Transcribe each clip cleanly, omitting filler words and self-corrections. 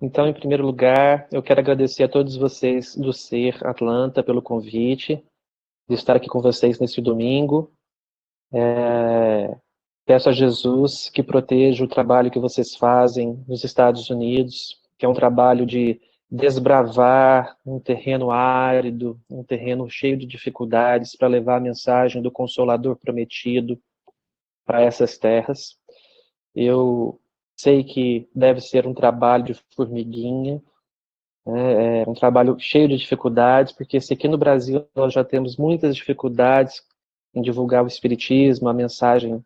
Então, em primeiro lugar, eu quero agradecer a todos vocês do Ser Atlanta pelo convite, de estar aqui com vocês nesse domingo. Peço a Jesus que proteja o trabalho que vocês fazem nos Estados Unidos, que é um trabalho de desbravar um terreno árido, um terreno cheio de dificuldades para levar a mensagem do Consolador prometido para essas terras. Eu sei que deve ser um trabalho de formiguinha, é um trabalho cheio de dificuldades, porque se aqui no Brasil nós já temos muitas dificuldades em divulgar o Espiritismo, a mensagem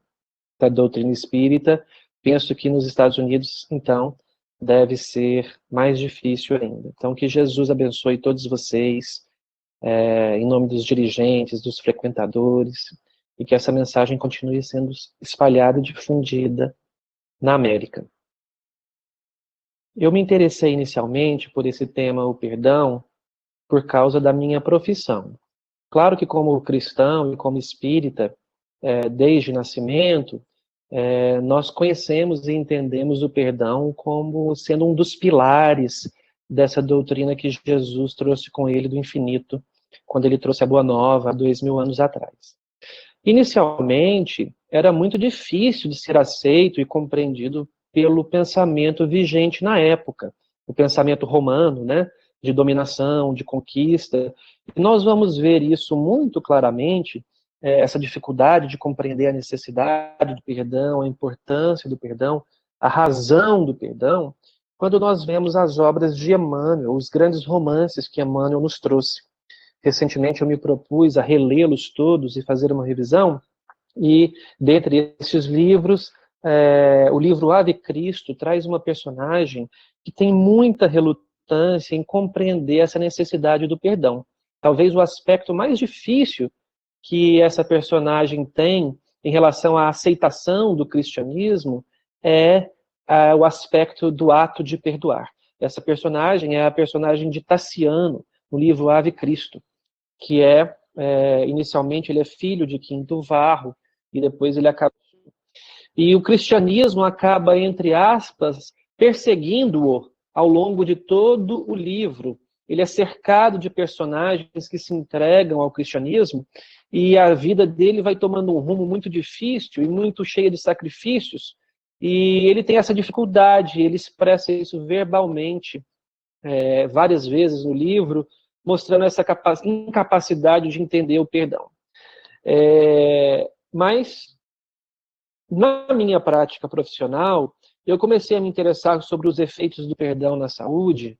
da doutrina espírita, penso que nos Estados Unidos, então, deve ser mais difícil ainda. Então, que Jesus abençoe todos vocês, em nome dos dirigentes, dos frequentadores, e que essa mensagem continue sendo espalhada e difundida na América. Eu me interessei inicialmente por esse tema, o perdão, por causa da minha profissão. Claro que como cristão e como espírita, desde o nascimento, nós conhecemos e entendemos o perdão como sendo um dos pilares dessa doutrina que Jesus trouxe com ele do infinito, quando ele trouxe a Boa Nova há 2000 anos atrás. Inicialmente, era muito difícil de ser aceito e compreendido pelo pensamento vigente na época, o pensamento romano, né, de dominação, de conquista. E nós vamos ver isso muito claramente, essa dificuldade de compreender a necessidade do perdão, a importância do perdão, a razão do perdão, quando nós vemos as obras de Emmanuel, os grandes romances que Emmanuel nos trouxe. Recentemente eu me propus a relê-los todos e fazer uma revisão, e dentre esses livros, o livro Ave Cristo traz uma personagem que tem muita relutância em compreender essa necessidade do perdão. Talvez o aspecto mais difícil que essa personagem tem em relação à aceitação do cristianismo é o aspecto do ato de perdoar. Essa personagem é a personagem de Tassiano, no livro Ave Cristo, que inicialmente ele é filho de Quinto Varro, e depois ele acaba... E o cristianismo acaba, entre aspas, perseguindo-o ao longo de todo o livro. Ele é cercado de personagens que se entregam ao cristianismo, e a vida dele vai tomando um rumo muito difícil e muito cheia de sacrifícios, e ele tem essa dificuldade, ele expressa isso verbalmente, várias vezes no livro, mostrando essa incapacidade de entender o perdão. Mas, na minha prática profissional, eu comecei a me interessar sobre os efeitos do perdão na saúde,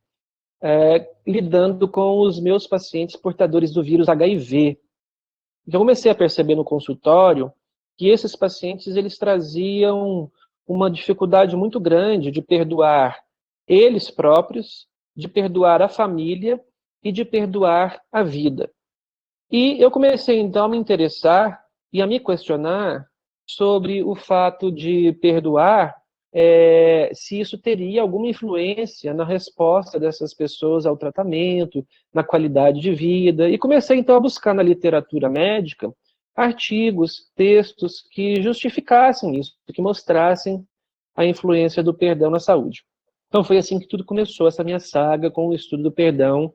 lidando com os meus pacientes portadores do vírus HIV. Eu comecei a perceber no consultório que esses pacientes eles traziam uma dificuldade muito grande de perdoar eles próprios, de perdoar a família e de perdoar a vida. E eu comecei, então, a me interessar e a me questionar sobre o fato de perdoar, se isso teria alguma influência na resposta dessas pessoas ao tratamento, na qualidade de vida. E comecei, então, a buscar na literatura médica artigos, textos que justificassem isso, que mostrassem a influência do perdão na saúde. Então foi assim que tudo começou, essa minha saga com o estudo do perdão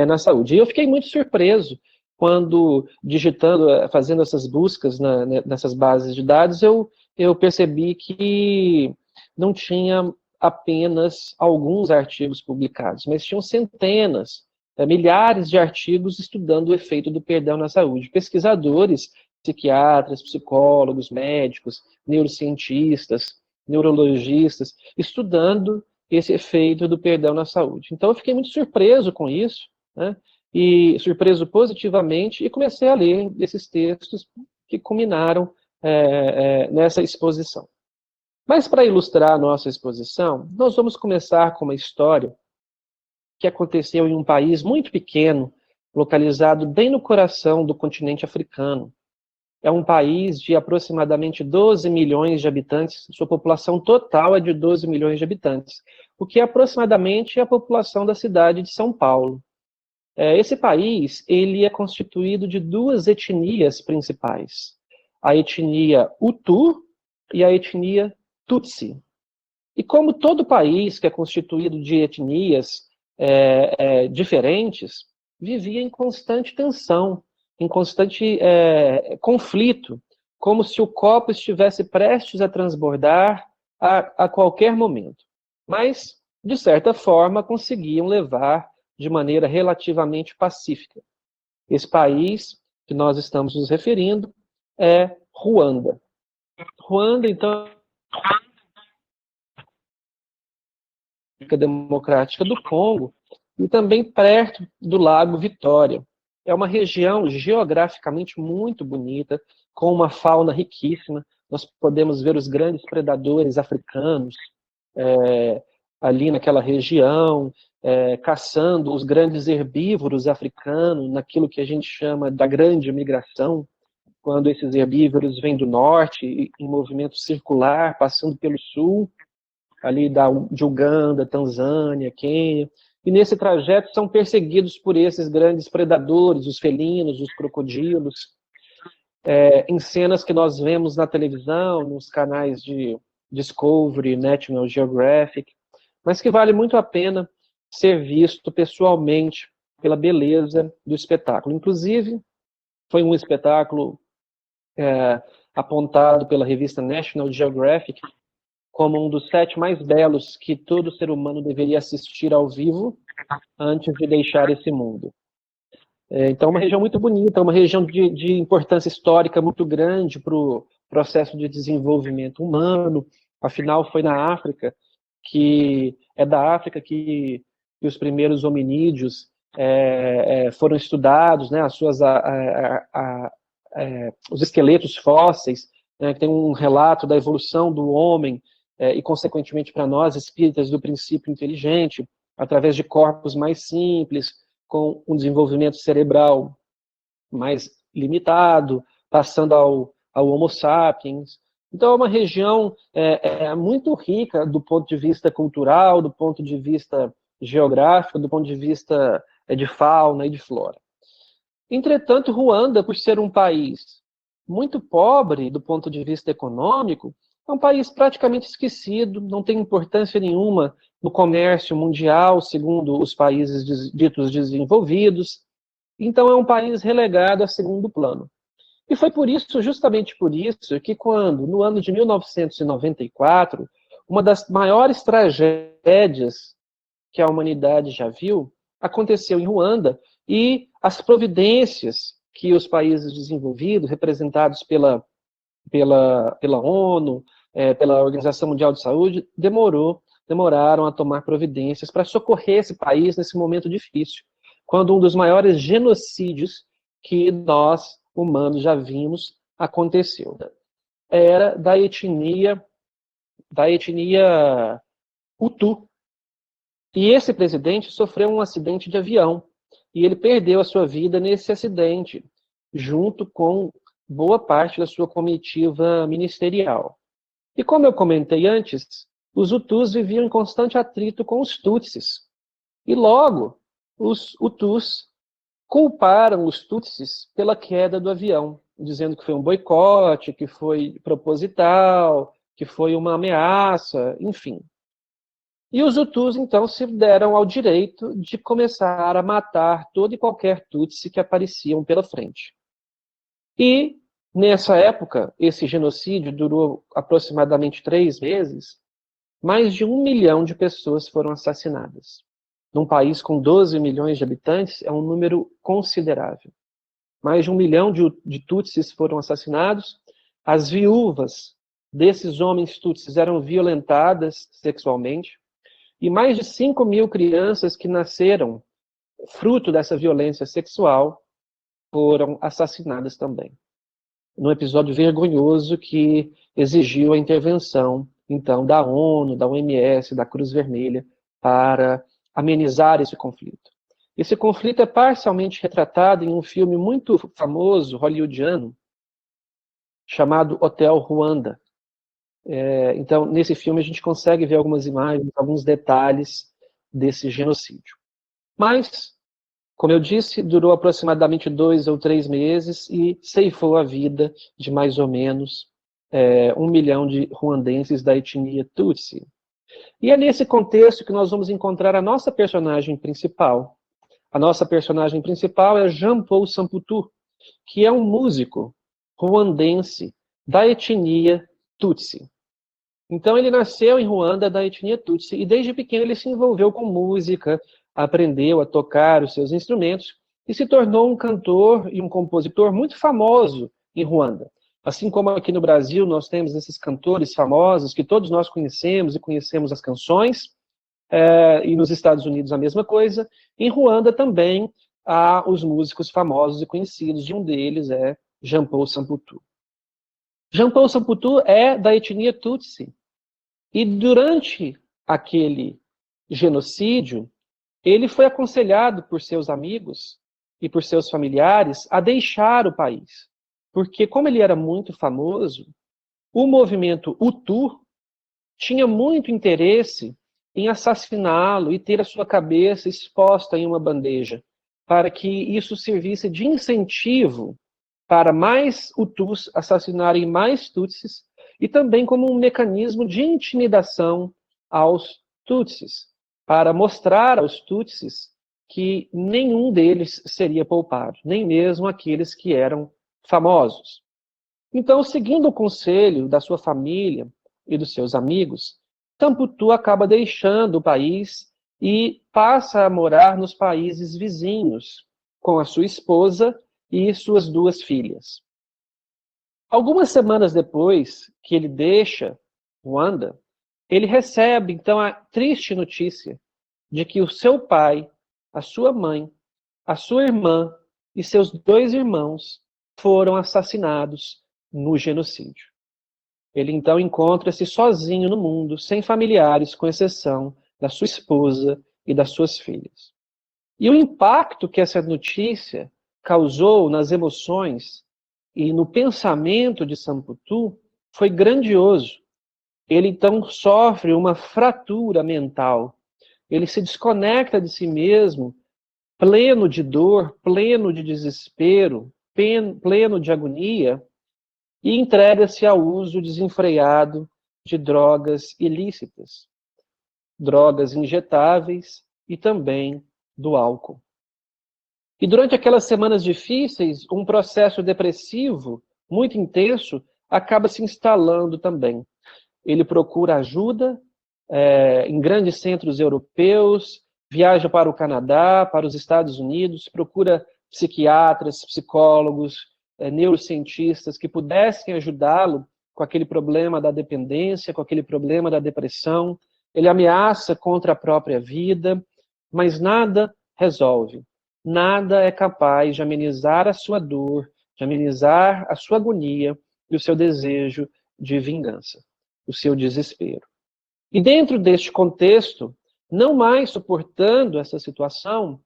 na saúde. E eu fiquei muito surpreso quando, digitando, fazendo essas buscas nessas bases de dados, eu percebi que não tinha apenas alguns artigos publicados, mas tinham centenas, milhares de artigos estudando o efeito do perdão na saúde. Pesquisadores, psiquiatras, psicólogos, médicos, neurocientistas, neurologistas, estudando esse efeito do perdão na saúde. Então eu fiquei muito surpreso com isso, né? E surpreso positivamente, e comecei a ler esses textos que culminaram nessa exposição. Mas para ilustrar a nossa exposição, nós vamos começar com uma história que aconteceu em um país muito pequeno, localizado bem no coração do continente africano. É um país de aproximadamente 12 milhões de habitantes, sua população total é de 12 milhões de habitantes, o que é aproximadamente a população da cidade de São Paulo. Esse país ele é constituído de duas etnias principais, a etnia Hutu e a etnia Tutsi. E como todo país que é constituído de etnias diferentes, vivia em constante tensão, em constante conflito, como se o copo estivesse prestes a transbordar a qualquer momento. Mas, de certa forma, conseguiam levar de maneira relativamente pacífica. Esse país que nós estamos nos referindo é Ruanda. Ruanda, então, República Democrática do Congo, e também perto do Lago Vitória. É uma região geograficamente muito bonita, com uma fauna riquíssima. Nós podemos ver os grandes predadores africanos ali naquela região, caçando os grandes herbívoros africanos, naquilo que a gente chama da grande migração, quando esses herbívoros vêm do norte, em movimento circular, passando pelo sul, ali de Uganda, Tanzânia, Quênia, e nesse trajeto são perseguidos por esses grandes predadores, os felinos, os crocodilos, em cenas que nós vemos na televisão, nos canais de Discovery, National Geographic, mas que vale muito a pena ser visto pessoalmente pela beleza do espetáculo. Inclusive, foi um espetáculo apontado pela revista National Geographic como um dos 7 mais belos que todo ser humano deveria assistir ao vivo antes de deixar esse mundo. Então, é uma região muito bonita, uma região de importância histórica muito grande para o processo de desenvolvimento humano. Afinal, foi na África que os primeiros hominídeos foram estudados, né, os esqueletos fósseis, né, que tem um relato da evolução do homem e, consequentemente, para nós, espíritas do princípio inteligente, através de corpos mais simples, com um desenvolvimento cerebral mais limitado, passando ao Homo sapiens. Então, é uma região muito rica do ponto de vista cultural, do ponto de vista geográfico, do ponto de vista de fauna e de flora. Entretanto, Ruanda, por ser um país muito pobre do ponto de vista econômico, é um país praticamente esquecido, não tem importância nenhuma no comércio mundial, segundo os países ditos desenvolvidos. Então, é um país relegado a segundo plano. E foi por isso, justamente por isso, que quando, no ano de 1994, uma das maiores tragédias que a humanidade já viu aconteceu em Ruanda, e as providências que os países desenvolvidos, representados pela ONU, pela Organização Mundial de Saúde, demoraram a tomar providências para socorrer esse país nesse momento difícil, quando um dos maiores genocídios que nós, humanos, já vimos aconteceu. Era da etnia Hutu. E esse presidente sofreu um acidente de avião, e ele perdeu a sua vida nesse acidente, junto com boa parte da sua comitiva ministerial. E como eu comentei antes, os Hutus viviam em constante atrito com os Tutsis. E logo, os Hutus culparam os Tutsis pela queda do avião, dizendo que foi um boicote, que foi proposital, que foi uma ameaça, enfim. E os Hutus, então, se deram ao direito de começar a matar todo e qualquer Tutsi que apareciam pela frente. E, nessa época, esse genocídio durou aproximadamente 3 meses, mais de 1 milhão de pessoas foram assassinadas. Num país com 12 milhões de habitantes, é um número considerável. Mais de 1 milhão de Tutsis foram assassinados. As viúvas desses homens Tutsis eram violentadas sexualmente. E mais de 5 mil crianças que nasceram fruto dessa violência sexual foram assassinadas também. Num episódio vergonhoso que exigiu a intervenção, então, da ONU, da OMS, da Cruz Vermelha, para amenizar esse conflito. Esse conflito é parcialmente retratado em um filme muito famoso, hollywoodiano, chamado Hotel Ruanda. Então, nesse filme a gente consegue ver algumas imagens, alguns detalhes desse genocídio. Mas, como eu disse, durou aproximadamente 2 ou 3 meses e ceifou a vida de mais ou menos 1 milhão de ruandenses da etnia Tutsi. E é nesse contexto que nós vamos encontrar a nossa personagem principal. A nossa personagem principal é Jean-Paul Samputu, que é um músico ruandense da etnia Tutsi. Então ele nasceu em Ruanda, da etnia Tutsi, e desde pequeno ele se envolveu com música, aprendeu a tocar os seus instrumentos e se tornou um cantor e um compositor muito famoso em Ruanda. Assim como aqui no Brasil nós temos esses cantores famosos que todos nós conhecemos e conhecemos as canções, e nos Estados Unidos a mesma coisa, em Ruanda também há os músicos famosos e conhecidos, e um deles é Jean-Paul Samputu. Jean-Paul Samputu é da etnia Tutsi, e durante aquele genocídio, ele foi aconselhado por seus amigos e por seus familiares a deixar o país, porque como ele era muito famoso, o movimento Hutu tinha muito interesse em assassiná-lo e ter a sua cabeça exposta em uma bandeja, para que isso servisse de incentivo para mais Hutus assassinarem mais Tutsis, e também como um mecanismo de intimidação aos Tutsis, para mostrar aos Tutsis que nenhum deles seria poupado, nem mesmo aqueles que eram famosos. Então, seguindo o conselho da sua família e dos seus amigos, Samputu acaba deixando o país e passa a morar nos países vizinhos, com a sua esposa e suas 2 filhas. Algumas semanas depois que ele deixa Ruanda, ele recebe, então, a triste notícia de que o seu pai, a sua mãe, a sua irmã e seus 2 irmãos foram assassinados no genocídio. Ele, então, encontra-se sozinho no mundo, sem familiares, com exceção da sua esposa e das suas filhas. E o impacto que essa notícia causou nas emoções e no pensamento de Samputu foi grandioso. Ele, então, sofre uma fratura mental. Ele se desconecta de si mesmo, pleno de dor, pleno de desespero, pleno de agonia, e entrega-se ao uso desenfreado de drogas ilícitas, drogas injetáveis e também do álcool. E durante aquelas semanas difíceis, um processo depressivo muito intenso acaba se instalando também. Ele procura ajuda em grandes centros europeus, viaja para o Canadá, para os Estados Unidos, procura psiquiatras, psicólogos, neurocientistas que pudessem ajudá-lo com aquele problema da dependência, com aquele problema da depressão. Ele ameaça contra a própria vida, mas nada resolve. Nada é capaz de amenizar a sua dor, de amenizar a sua agonia e o seu desejo de vingança, o seu desespero. E dentro deste contexto, não mais suportando essa situação,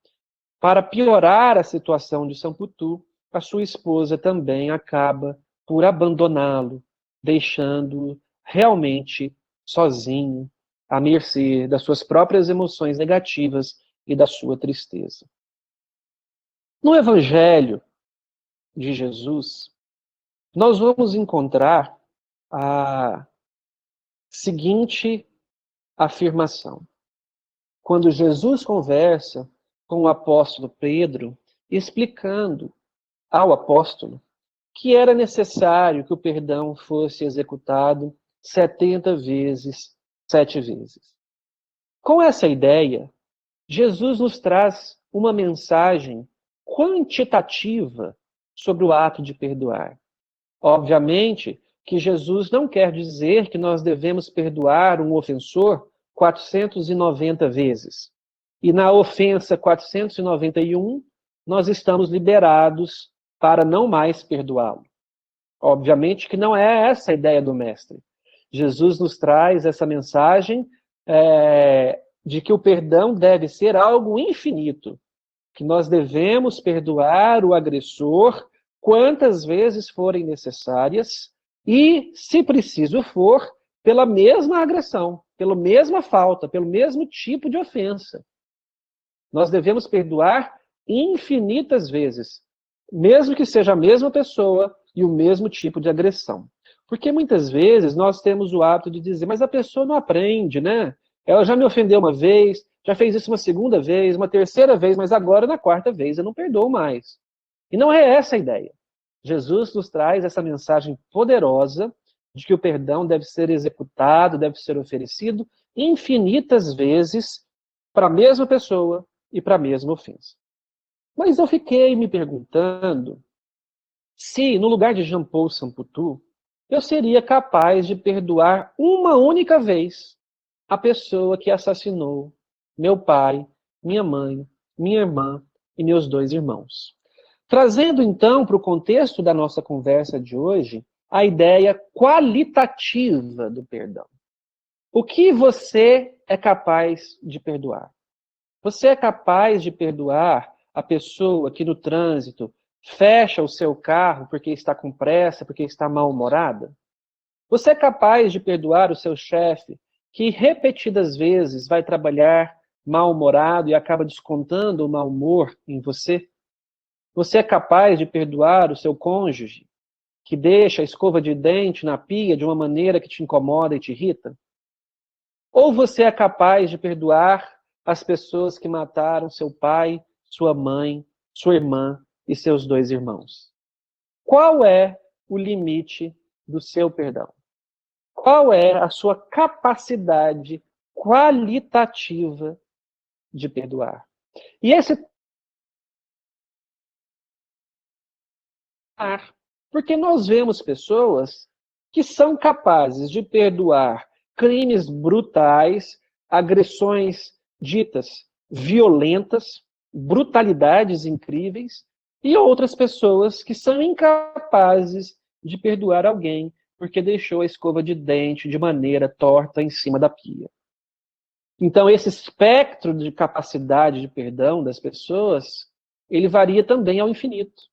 para piorar a situação de Samputu, a sua esposa também acaba por abandoná-lo, deixando-o realmente sozinho, à mercê das suas próprias emoções negativas e da sua tristeza. No Evangelho de Jesus, nós vamos encontrar a seguinte afirmação. Quando Jesus conversa com o apóstolo Pedro, explicando ao apóstolo que era necessário que o perdão fosse executado 70 vezes, 7 vezes. Com essa ideia, Jesus nos traz uma mensagem quantitativa sobre o ato de perdoar. Obviamente que Jesus não quer dizer que nós devemos perdoar um ofensor 490 vezes. E na ofensa 491, nós estamos liberados para não mais perdoá-lo. Obviamente que não é essa a ideia do Mestre. Jesus nos traz essa mensagem de que o perdão deve ser algo infinito, que nós devemos perdoar o agressor quantas vezes forem necessárias e, se preciso for, pela mesma agressão, pela mesma falta, pelo mesmo tipo de ofensa. Nós devemos perdoar infinitas vezes, mesmo que seja a mesma pessoa e o mesmo tipo de agressão. Porque muitas vezes nós temos o hábito de dizer, mas a pessoa não aprende, né? Ela já me ofendeu uma vez, já fez isso uma segunda vez, uma terceira vez, mas agora na quarta vez eu não perdoo mais. E não é essa a ideia. Jesus nos traz essa mensagem poderosa de que o perdão deve ser executado, deve ser oferecido infinitas vezes para a mesma pessoa e para a mesma ofensa. Mas eu fiquei me perguntando se, no lugar de Jean Paul Samputu, eu seria capaz de perdoar uma única vez a pessoa que assassinou meu pai, minha mãe, minha irmã e meus 2 irmãos. Trazendo, então, para o contexto da nossa conversa de hoje, a ideia qualitativa do perdão. O que você é capaz de perdoar? Você é capaz de perdoar a pessoa que no trânsito fecha o seu carro porque está com pressa, porque está mal-humorada? Você é capaz de perdoar o seu chefe que repetidas vezes vai trabalhar mal-humorado e acaba descontando o mau humor em você? Você é capaz de perdoar o seu cônjuge que deixa a escova de dente na pia de uma maneira que te incomoda e te irrita? Ou você é capaz de perdoar as pessoas que mataram seu pai, sua mãe, sua irmã e seus 2 irmãos? Qual é o limite do seu perdão? Qual é a sua capacidade qualitativa de perdoar? E esse porque nós vemos pessoas que são capazes de perdoar crimes brutais, agressões ditas violentas, brutalidades incríveis, e outras pessoas que são incapazes de perdoar alguém porque deixou a escova de dente de maneira torta em cima da pia. Então, esse espectro de capacidade de perdão das pessoas, ele varia também ao infinito.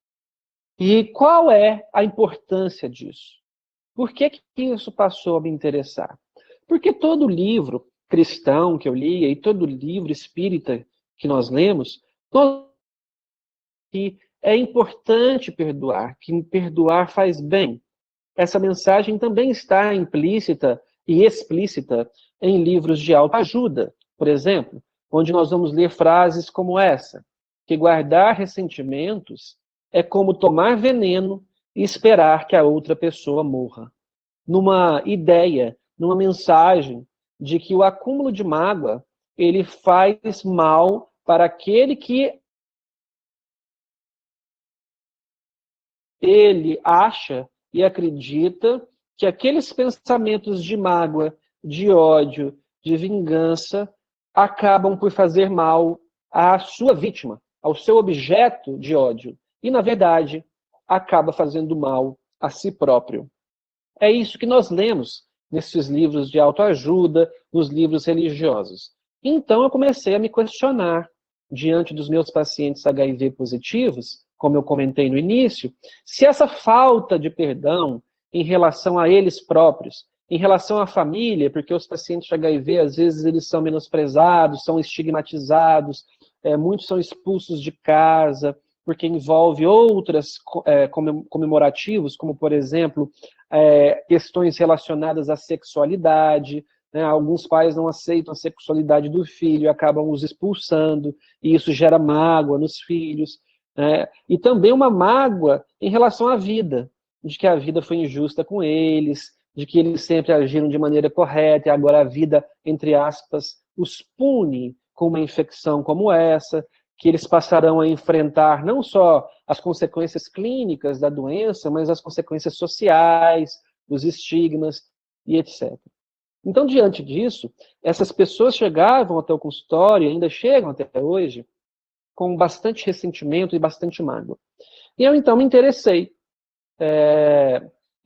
E qual é a importância disso? Por que isso passou a me interessar? Porque todo livro cristão que eu lia e todo livro espírita que nós lemos, que é importante perdoar, que perdoar faz bem. Essa mensagem também está implícita e explícita em livros de autoajuda, por exemplo, onde nós vamos ler frases como essa, que guardar ressentimentos é como tomar veneno e esperar que a outra pessoa morra. Numa ideia, numa mensagem de que o acúmulo de mágoa, ele faz mal para aquele que ele acha e acredita que aqueles pensamentos de mágoa, de ódio, de vingança, acabam por fazer mal à sua vítima, ao seu objeto de ódio. E, na verdade, acaba fazendo mal a si próprio. É isso que nós lemos nesses livros de autoajuda, nos livros religiosos. Então, eu comecei a me questionar, diante dos meus pacientes HIV positivos, como eu comentei no início, se essa falta de perdão em relação a eles próprios, em relação à família, porque os pacientes de HIV, às vezes, eles são menosprezados, são estigmatizados, muitos são expulsos de casa, porque envolve outras comemorativos, como, por exemplo, questões relacionadas à sexualidade, né? Alguns pais não aceitam a sexualidade do filho e acabam os expulsando, e isso gera mágoa nos filhos. E também uma mágoa em relação à vida, de que a vida foi injusta com eles, de que eles sempre agiram de maneira correta, e agora a vida, entre aspas, os pune com uma infecção como essa, que eles passarão a enfrentar não só as consequências clínicas da doença, mas as consequências sociais, os estigmas e etc. Então, diante disso, essas pessoas chegavam até o consultório, e ainda chegam até hoje, com bastante ressentimento e bastante mágoa. E eu, então, me interessei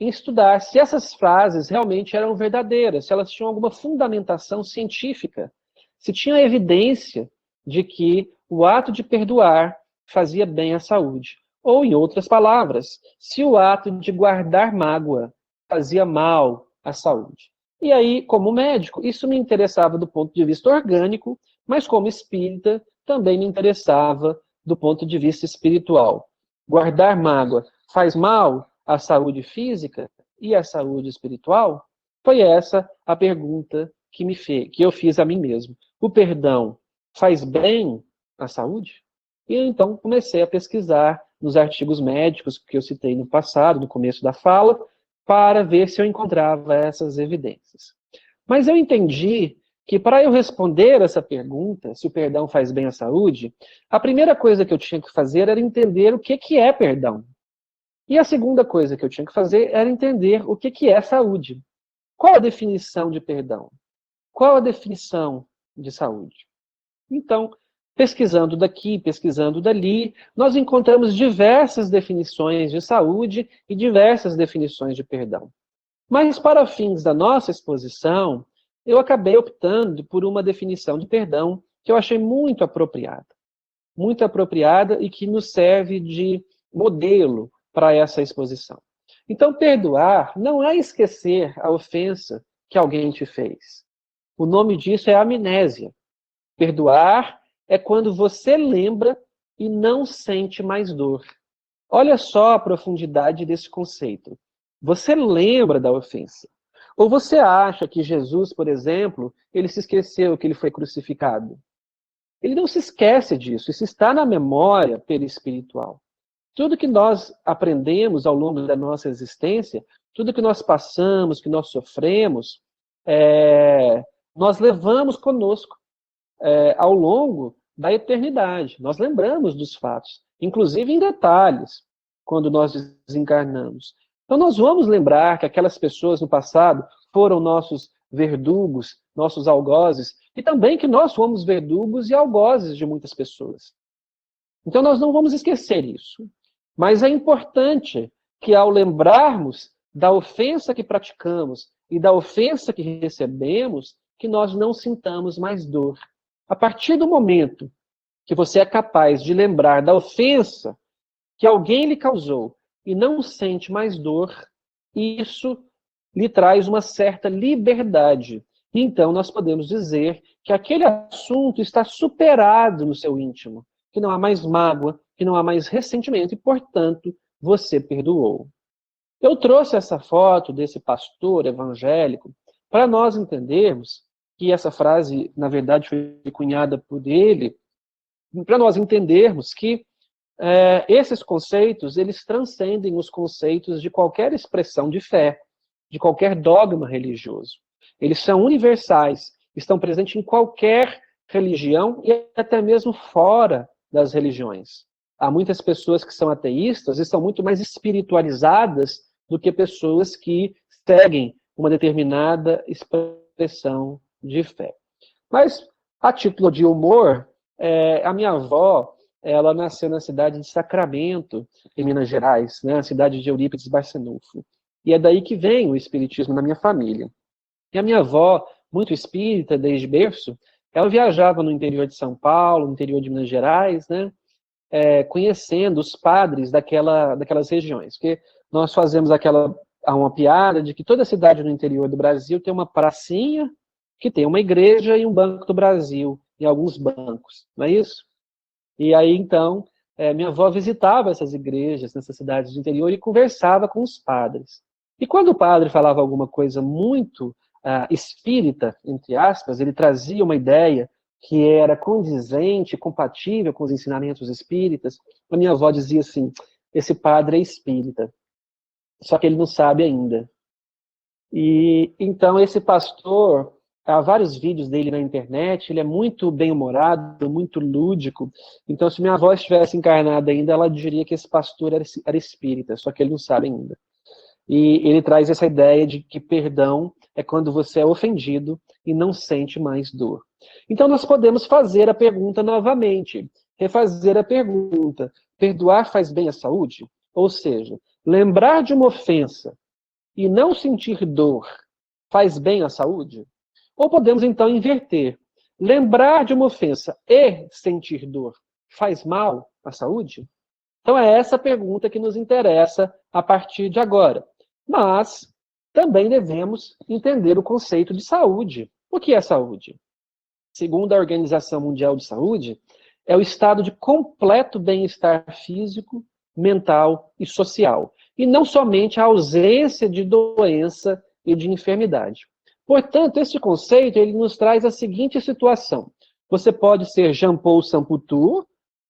em estudar se essas frases realmente eram verdadeiras, se elas tinham alguma fundamentação científica, se tinha evidência de que o ato de perdoar fazia bem à saúde. Ou, em outras palavras, se o ato de guardar mágoa fazia mal à saúde. E aí, como médico, isso me interessava do ponto de vista orgânico, mas como espírita, também me interessava do ponto de vista espiritual. Guardar mágoa faz mal à saúde física? e a saúde espiritual? Foi essa a pergunta que eu fiz a mim mesmo. O perdão faz bem à saúde? E então comecei a pesquisar nos artigos médicos que eu citei no passado, no começo da fala, para ver se eu encontrava essas evidências. Mas eu entendi que para eu responder essa pergunta, se o perdão faz bem à saúde, a primeira coisa que eu tinha que fazer era entender o que é perdão. E a segunda coisa que eu tinha que fazer era entender o que é saúde. Qual a definição de perdão? Qual a definição de saúde? Então, pesquisando daqui, pesquisando dali, nós encontramos diversas definições de saúde e diversas definições de perdão. Mas, para fins da nossa exposição, eu acabei optando por uma definição de perdão que eu achei muito apropriada e que nos serve de modelo para essa exposição. Então, perdoar não é esquecer a ofensa que alguém te fez. O nome disso é amnésia. Perdoar é quando você lembra e não sente mais dor. Olha só a profundidade desse conceito. Você lembra da ofensa. Ou você acha que Jesus, por exemplo, ele se esqueceu que ele foi crucificado? Ele não se esquece disso, isso está na memória perispiritual. Tudo que nós aprendemos ao longo da nossa existência, tudo que nós passamos, que nós sofremos, nós levamos conosco ao longo da eternidade. Nós lembramos dos fatos, inclusive em detalhes, quando nós desencarnamos. Então nós vamos lembrar que aquelas pessoas no passado foram nossos verdugos, nossos algozes, e também que nós fomos verdugos e algozes de muitas pessoas. Então nós não vamos esquecer isso. Mas é importante que ao lembrarmos da ofensa que praticamos e da ofensa que recebemos, que nós não sintamos mais dor. A partir do momento que você é capaz de lembrar da ofensa que alguém lhe causou e não sente mais dor, isso lhe traz uma certa liberdade. Então, nós podemos dizer que aquele assunto está superado no seu íntimo, que não há mais mágoa, que não há mais ressentimento e, portanto, você perdoou. Eu trouxe essa foto desse pastor evangélico para nós entendermos que essa frase, na verdade, foi cunhada por ele, para nós entendermos que esses conceitos, eles transcendem os conceitos de qualquer expressão de fé, de qualquer dogma religioso. Eles são universais, estão presentes em qualquer religião e até mesmo fora das religiões. Há muitas pessoas que são ateístas e são muito mais espiritualizadas do que pessoas que seguem uma determinada expressão de fé. Mas, a título de humor, a minha avó, ela nasceu na cidade de Sacramento, em Minas Gerais, né, a cidade de Eurípides Barçanufo. E é daí que vem o espiritismo na minha família. E a minha avó, muito espírita desde berço, ela viajava no interior de São Paulo, no interior de Minas Gerais, né, conhecendo os padres daquelas regiões. Porque nós fazemos uma piada de que toda cidade no interior do Brasil tem uma pracinha, que tem uma igreja e um Banco do Brasil, e alguns bancos, não é isso? E aí, então, minha avó visitava essas igrejas nessas cidades do interior e conversava com os padres. E quando o padre falava alguma coisa muito espírita, entre aspas, ele trazia uma ideia que era condizente, compatível com os ensinamentos espíritas, a minha avó dizia assim, esse padre é espírita, só que ele não sabe ainda. E então esse pastor, há vários vídeos dele na internet, ele é muito bem-humorado, muito lúdico. Então, se minha avó estivesse encarnada ainda, ela diria que esse pastor era espírita, só que ele não sabe ainda. E ele traz essa ideia de que perdão é quando você é ofendido e não sente mais dor. Então, nós podemos fazer a pergunta novamente, refazer a pergunta: perdoar faz bem à saúde? Ou seja, lembrar de uma ofensa e não sentir dor faz bem à saúde? Ou podemos, então, inverter. Lembrar de uma ofensa e sentir dor faz mal à saúde? Então, é essa pergunta que nos interessa a partir de agora. Mas também devemos entender o conceito de saúde. O que é saúde? Segundo a Organização Mundial de Saúde, é o estado de completo bem-estar físico, mental e social. e não somente a ausência de doença e de enfermidade. Portanto, esse conceito ele nos traz a seguinte situação. Você pode ser Jean-Paul Samputur,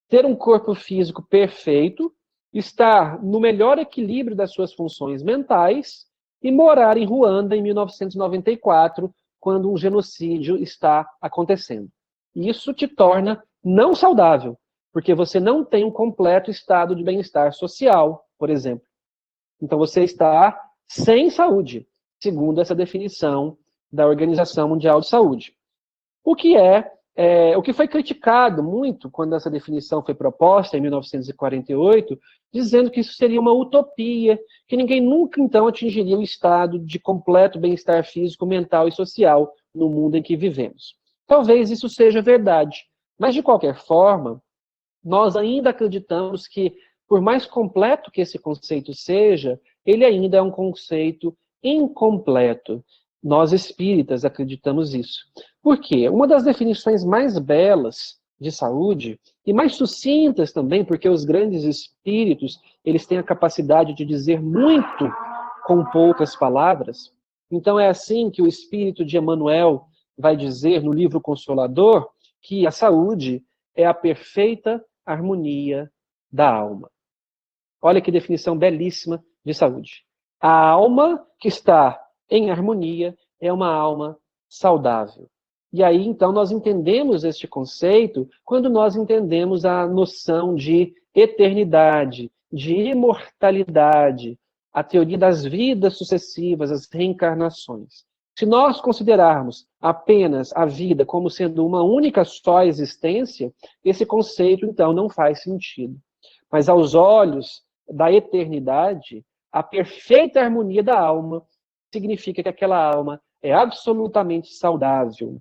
ter um corpo físico perfeito, estar no melhor equilíbrio das suas funções mentais e morar em Ruanda em 1994, quando um genocídio está acontecendo. Isso te torna não saudável, porque você não tem um completo estado de bem-estar social, por exemplo. Então você está sem saúde, segundo essa definição da Organização Mundial de Saúde. O que foi criticado muito quando essa definição foi proposta em 1948, dizendo que isso seria uma utopia, que ninguém nunca então atingiria o estado de completo bem-estar físico, mental e social no mundo em que vivemos. Talvez isso seja verdade, mas de qualquer forma, nós ainda acreditamos que, por mais completo que esse conceito seja, ele ainda é um conceito incompleto. Nós espíritas acreditamos isso. Por quê? Uma das definições mais belas de saúde, e mais sucintas também, porque os grandes espíritos, eles têm a capacidade de dizer muito com poucas palavras. Então é assim que o espírito de Emmanuel vai dizer no livro Consolador que a saúde é a perfeita harmonia da alma. Olha que definição belíssima de saúde. A alma que está em harmonia é uma alma saudável. E aí, então, nós entendemos este conceito quando nós entendemos a noção de eternidade, de imortalidade, a teoria das vidas sucessivas, as reencarnações. Se nós considerarmos apenas a vida como sendo uma única só existência, esse conceito, então, não faz sentido. Mas aos olhos da eternidade, a perfeita harmonia da alma significa que aquela alma é absolutamente saudável.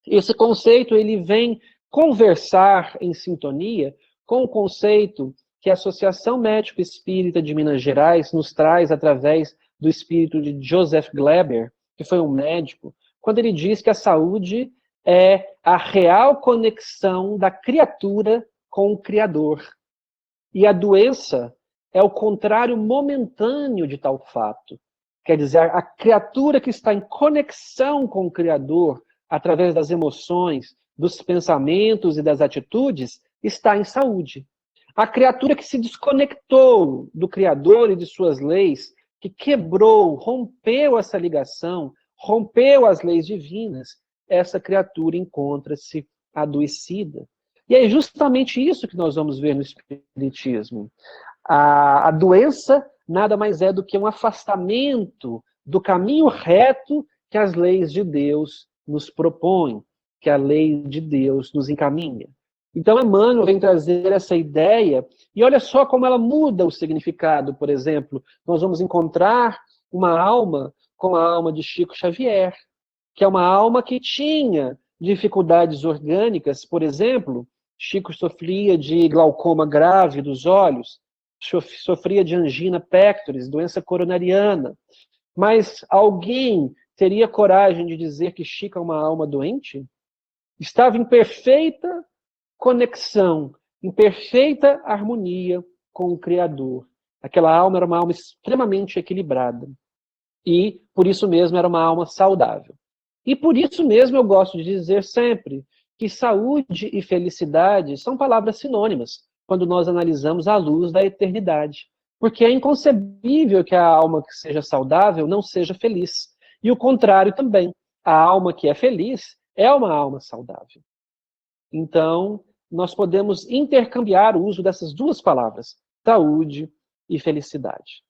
Esse conceito ele vem conversar em sintonia com o conceito que a Associação Médico Espírita de Minas Gerais nos traz através do espírito de Joseph Gleber, que foi um médico, quando ele diz que a saúde é a real conexão da criatura com o Criador. E a doença é o contrário momentâneo de tal fato. Quer dizer, a criatura que está em conexão com o Criador, através das emoções, dos pensamentos e das atitudes, está em saúde. A criatura que se desconectou do Criador e de suas leis, que quebrou, rompeu essa ligação, rompeu as leis divinas, essa criatura encontra-se adoecida. E é justamente isso que nós vamos ver no Espiritismo. A doença nada mais é do que um afastamento do caminho reto que as leis de Deus nos propõem, que a lei de Deus nos encaminha. Então, Emmanuel vem trazer essa ideia, e olha só como ela muda o significado. Por exemplo, nós vamos encontrar uma alma como a alma de Chico Xavier, que é uma alma que tinha dificuldades orgânicas. Por exemplo, Chico sofria de glaucoma grave dos olhos, sofria de angina pectoris, doença coronariana. Mas alguém teria coragem de dizer que Chico é uma alma doente? Estava em perfeita conexão, em perfeita harmonia com o Criador. Aquela alma era uma alma extremamente equilibrada. E, por isso mesmo, era uma alma saudável. E por isso mesmo eu gosto de dizer sempre que saúde e felicidade são palavras sinônimas quando nós analisamos à luz da eternidade. Porque é inconcebível que a alma que seja saudável não seja feliz. E o contrário também. A alma que é feliz é uma alma saudável. Então, nós podemos intercambiar o uso dessas duas palavras, saúde e felicidade.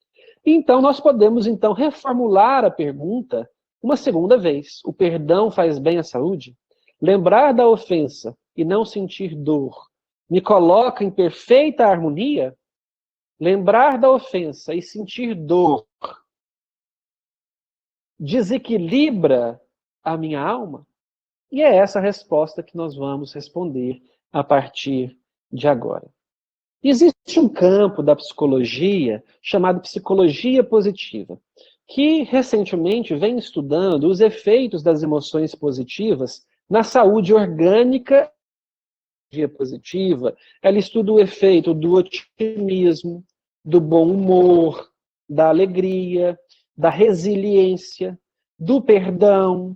Então, nós podemos, então, reformular a pergunta uma segunda vez. O perdão faz bem à saúde? Lembrar da ofensa e não sentir dor me coloca em perfeita harmonia? Lembrar da ofensa e sentir dor desequilibra a minha alma? E é essa a resposta que nós vamos responder a partir de agora. Existe um campo da psicologia chamado psicologia positiva, que recentemente vem estudando os efeitos das emoções positivas na saúde orgânica. Positiva, ela estuda o efeito do otimismo, do bom humor, da alegria, da resiliência, do perdão,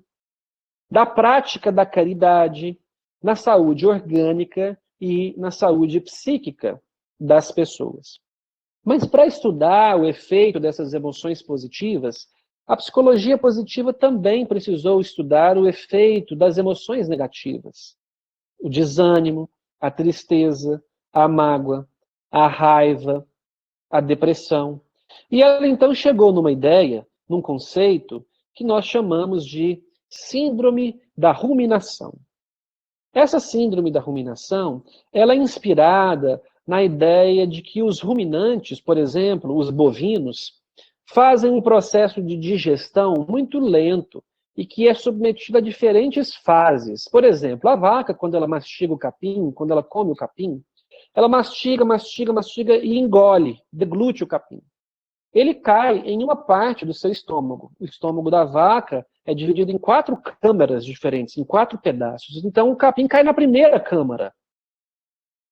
da prática da caridade, na saúde orgânica e na saúde psíquica das pessoas. Mas para estudar o efeito dessas emoções positivas, a psicologia positiva também precisou estudar o efeito das emoções negativas. O desânimo, a tristeza, a mágoa, a raiva, a depressão. E ela então chegou numa ideia, num conceito, que nós chamamos de síndrome da ruminação. Essa síndrome da ruminação, ela é inspirada na ideia de que os ruminantes, por exemplo, os bovinos, fazem um processo de digestão muito lento e que é submetido a diferentes fases. Por exemplo, a vaca, quando ela mastiga o capim, quando ela come o capim, ela mastiga, mastiga, mastiga e engole, deglute o capim. Ele cai em uma parte do seu estômago. O estômago da vaca é dividido em 4 câmaras diferentes, em 4 pedaços. Então, o capim cai na primeira câmara.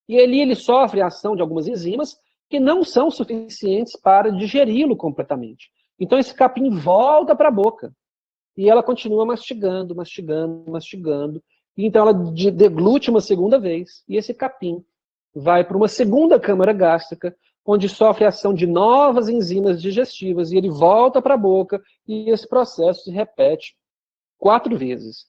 E ali ele sofre a ação de algumas enzimas que não são suficientes para digeri-lo completamente. Então, esse capim volta para a boca. E ela continua mastigando, mastigando, mastigando. E então, ela deglute uma segunda vez. E esse capim vai para uma segunda câmara gástrica, onde sofre a ação de novas enzimas digestivas, e ele volta para a boca, e esse processo se repete 4 vezes,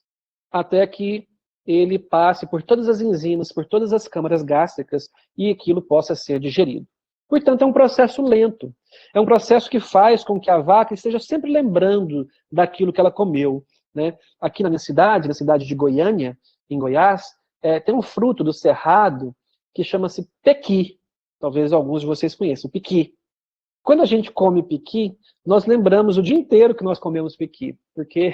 até que ele passe por todas as enzimas, por todas as câmaras gástricas, e aquilo possa ser digerido. Portanto, é um processo lento. É um processo que faz com que a vaca esteja sempre lembrando daquilo que ela comeu, né? Aqui na minha cidade, na cidade de Goiânia, em Goiás, tem um fruto do cerrado que chama-se pequi. Talvez alguns de vocês conheçam, piqui. Quando a gente come piqui, nós lembramos o dia inteiro que nós comemos piqui, porque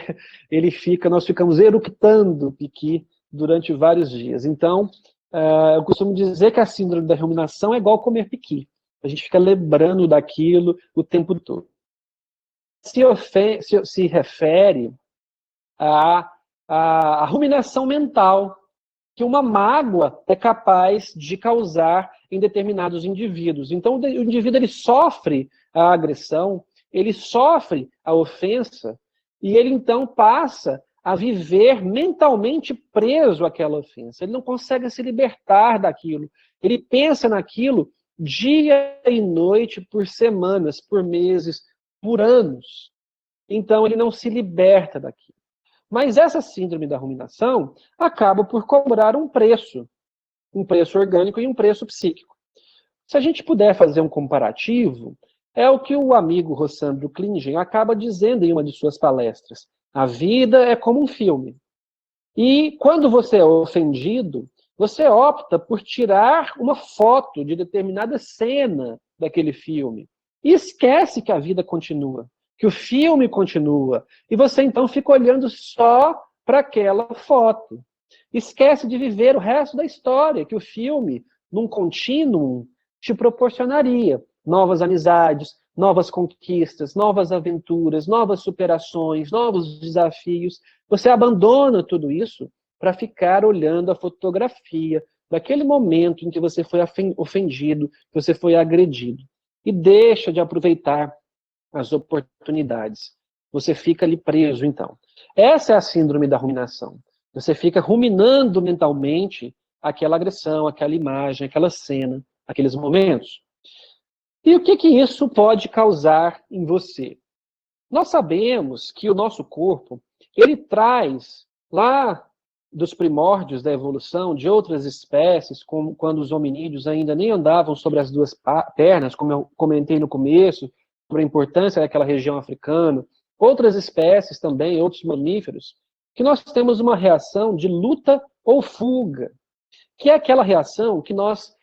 nós ficamos eructando piqui durante vários dias. Então, eu costumo dizer que a síndrome da ruminação é igual comer piqui. A gente fica lembrando daquilo o tempo todo. Se refere à ruminação mental, que uma mágoa é capaz de causar em determinados indivíduos. Então, o indivíduo ele sofre a agressão, ele sofre a ofensa, e ele então passa a viver mentalmente preso àquela ofensa. Ele não consegue se libertar daquilo. Ele pensa naquilo dia e noite, por semanas, por meses, por anos. Então, ele não se liberta daquilo. Mas essa síndrome da ruminação acaba por cobrar um preço orgânico e um preço psíquico. Se a gente puder fazer um comparativo, é o que o amigo Rossandro Klingen acaba dizendo em uma de suas palestras. A vida é como um filme. E quando você é ofendido, você opta por tirar uma foto de determinada cena daquele filme. E esquece que a vida continua, que o filme continua. E você então fica olhando só para aquela foto. Esquece de viver o resto da história, que o filme, num contínuo, te proporcionaria. Novas amizades, novas conquistas, novas aventuras, novas superações, novos desafios. Você abandona tudo isso para ficar olhando a fotografia daquele momento em que você foi ofendido, que você foi agredido. E deixa de aproveitar as oportunidades. Você fica ali preso, então. Essa é a síndrome da ruminação. Você fica ruminando mentalmente aquela agressão, aquela imagem, aquela cena, aqueles momentos. E o que isso pode causar em você? Nós sabemos que o nosso corpo, ele traz lá dos primórdios da evolução de outras espécies, como quando os hominídeos ainda nem andavam sobre as 2 pernas, como eu comentei no começo, sobre a importância daquela região africana, outras espécies também, outros mamíferos, que nós temos uma reação de luta ou fuga, que é aquela reação que nós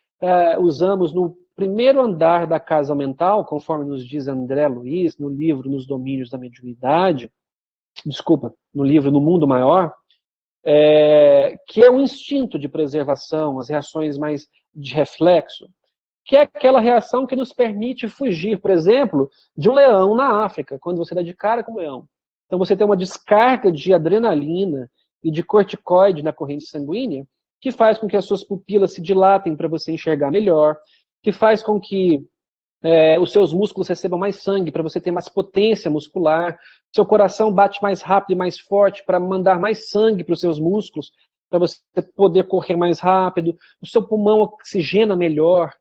usamos no primeiro andar da casa mental, conforme nos diz André Luiz, no livro Nos Domínios da Mediunidade, no livro No Mundo Maior, que é o instinto de preservação, as reações mais de reflexo, que é aquela reação que nos permite fugir, por exemplo, de um leão na África, quando você dá de cara com o leão. Então você tem uma descarga de adrenalina e de corticoide na corrente sanguínea, que faz com que as suas pupilas se dilatem para você enxergar melhor, que faz com que os seus músculos recebam mais sangue, para você ter mais potência muscular, seu coração bate mais rápido e mais forte para mandar mais sangue para os seus músculos, para você poder correr mais rápido, o seu pulmão oxigena melhor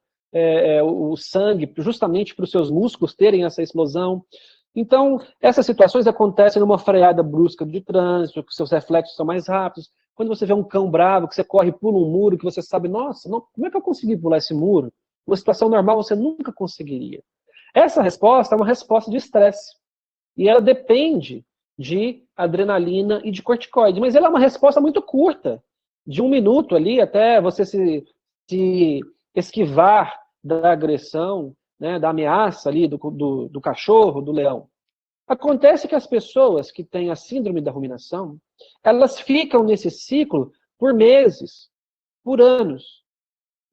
o sangue, justamente para os seus músculos terem essa explosão. Então, essas situações acontecem numa freada brusca de trânsito, que seus reflexos são mais rápidos. Quando você vê um cão bravo, que você corre e pula um muro, que você sabe, nossa, não, como é que eu consegui pular esse muro? Numa situação normal você nunca conseguiria. Essa resposta é uma resposta de estresse. E ela depende de adrenalina e de corticoide. Mas ela é uma resposta muito curta, de 1 minuto ali até você se esquivar da agressão, né, da ameaça ali do cachorro, do leão. Acontece que as pessoas que têm a síndrome da ruminação, elas ficam nesse ciclo por meses, por anos,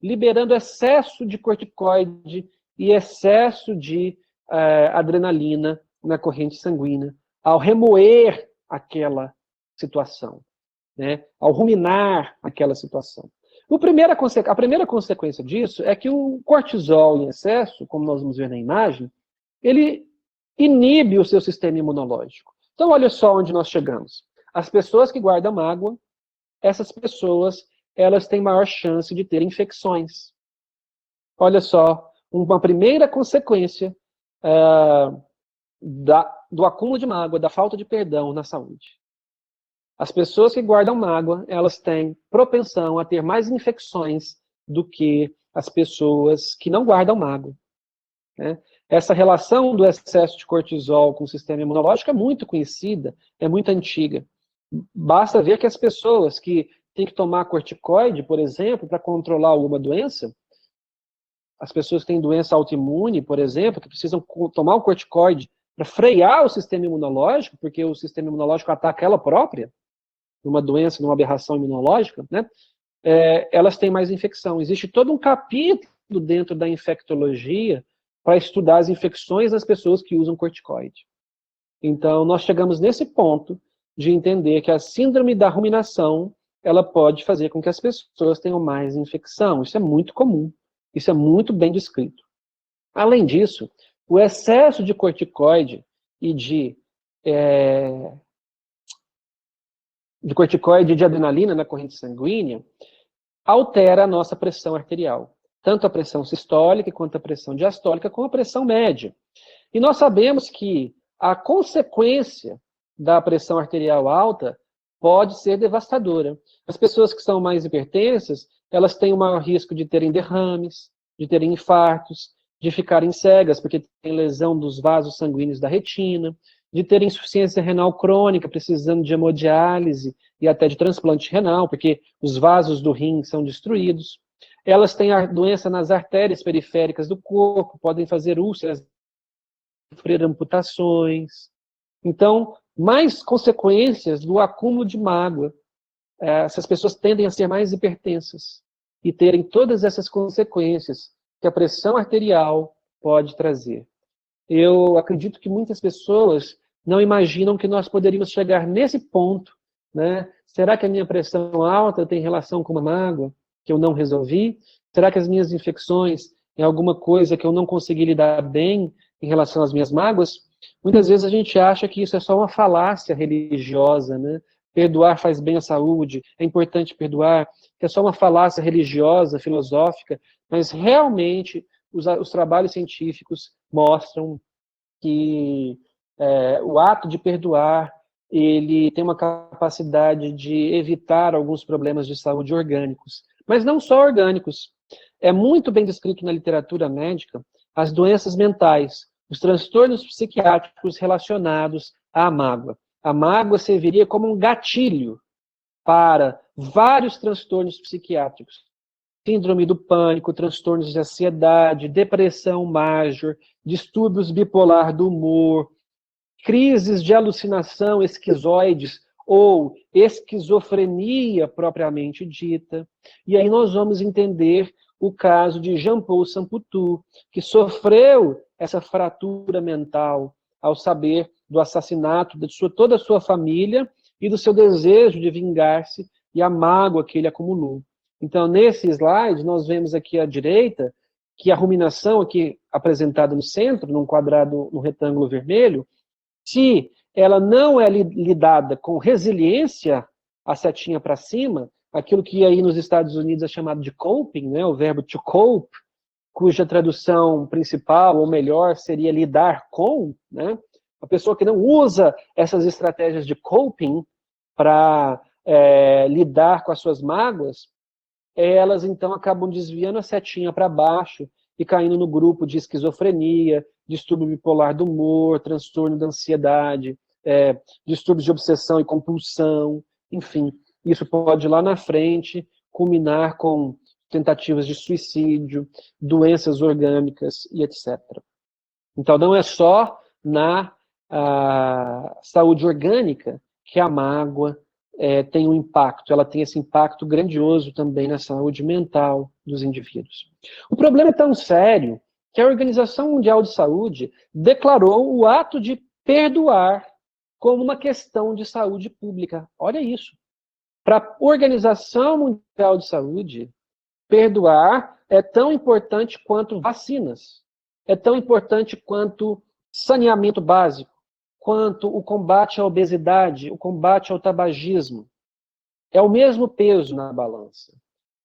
liberando excesso de corticoide e excesso de adrenalina na corrente sanguínea, ao remoer aquela situação, né? Ao ruminar aquela situação. A primeira consequência disso é que o cortisol em excesso, como nós vamos ver na imagem, ele inibe o seu sistema imunológico. Então, olha só onde nós chegamos. As pessoas que guardam mágoa, essas pessoas, elas têm maior chance de ter infecções. Olha só, uma primeira consequência do acúmulo de mágoa, da falta de perdão na saúde. As pessoas que guardam mágoa, elas têm propensão a ter mais infecções do que as pessoas que não guardam mágoa, né? Essa relação do excesso de cortisol com o sistema imunológico é muito conhecida, é muito antiga. Basta ver que as pessoas que têm que tomar corticoide, por exemplo, para controlar alguma doença, as pessoas que têm doença autoimune, por exemplo, que precisam tomar o corticoide para frear o sistema imunológico, porque o sistema imunológico ataca ela própria, numa doença, numa aberração imunológica, né? Elas têm mais infecção. Existe todo um capítulo dentro da infectologia para estudar as infecções das pessoas que usam corticoide. Então, nós chegamos nesse ponto de entender que a síndrome da ruminação, ela pode fazer com que as pessoas tenham mais infecção. Isso é muito comum. Isso é muito bem descrito. Além disso, o excesso de corticoide e de corticoide e de adrenalina na corrente sanguínea altera a nossa pressão arterial. Tanto a pressão sistólica quanto a pressão diastólica, com a pressão média. E nós sabemos que a consequência da pressão arterial alta pode ser devastadora. As pessoas que são mais hipertensas, elas têm o maior risco de terem derrames, de terem infartos, de ficarem cegas, porque tem lesão dos vasos sanguíneos da retina, de terem insuficiência renal crônica, precisando de hemodiálise e até de transplante renal, porque os vasos do rim são destruídos. Elas têm a doença nas artérias periféricas do corpo, podem fazer úlceras, sofrer amputações. Então, mais consequências do acúmulo de mágoa. Essas pessoas tendem a ser mais hipertensas e terem todas essas consequências que a pressão arterial pode trazer. Eu acredito que muitas pessoas não imaginam que nós poderíamos chegar nesse ponto, né? Será que a minha pressão alta tem relação com uma mágoa que eu não resolvi? Será que as minhas infecções é alguma coisa que eu não consegui lidar bem em relação às minhas mágoas? Muitas vezes a gente acha que isso é só uma falácia religiosa, né? Perdoar faz bem à saúde, é importante perdoar, que é só uma falácia religiosa, filosófica, mas realmente os trabalhos científicos mostram que o ato de perdoar, ele tem uma capacidade de evitar alguns problemas de saúde orgânicos, mas não só orgânicos. É muito bem descrito na literatura médica as doenças mentais, os transtornos psiquiátricos relacionados à mágoa. A mágoa serviria como um gatilho para vários transtornos psiquiátricos. Síndrome do pânico, transtornos de ansiedade, depressão major, distúrbios bipolar do humor, crises de alucinação esquizoides ou esquizofrenia propriamente dita. E aí nós vamos entender o caso de Jean-Paul Samputu, que sofreu essa fratura mental ao saber do assassinato de toda a sua família e do seu desejo de vingar-se e a mágoa que ele acumulou. Então, nesse slide, nós vemos aqui à direita que a ruminação aqui apresentada no centro, num quadrado, num retângulo vermelho, se ela não é lidada com resiliência, a setinha para cima, aquilo que aí nos Estados Unidos é chamado de coping, né, o verbo to cope, cuja tradução principal, ou melhor, seria lidar com, né, a pessoa que não usa essas estratégias de coping para lidar com as suas mágoas, elas então acabam desviando a setinha para baixo e caindo no grupo de esquizofrenia, distúrbio bipolar do humor, transtorno da ansiedade, distúrbios de obsessão e compulsão, enfim. Isso pode lá na frente culminar com tentativas de suicídio, doenças orgânicas e etc. Então não é só na saúde orgânica que a mágoa tem um impacto, ela tem esse impacto grandioso também na saúde mental dos indivíduos. O problema é tão sério que a Organização Mundial de Saúde declarou o ato de perdoar como uma questão de saúde pública. Olha isso. Para a Organização Mundial de Saúde, perdoar é tão importante quanto vacinas, é tão importante quanto saneamento básico, quanto o combate à obesidade, o combate ao tabagismo. É o mesmo peso na balança.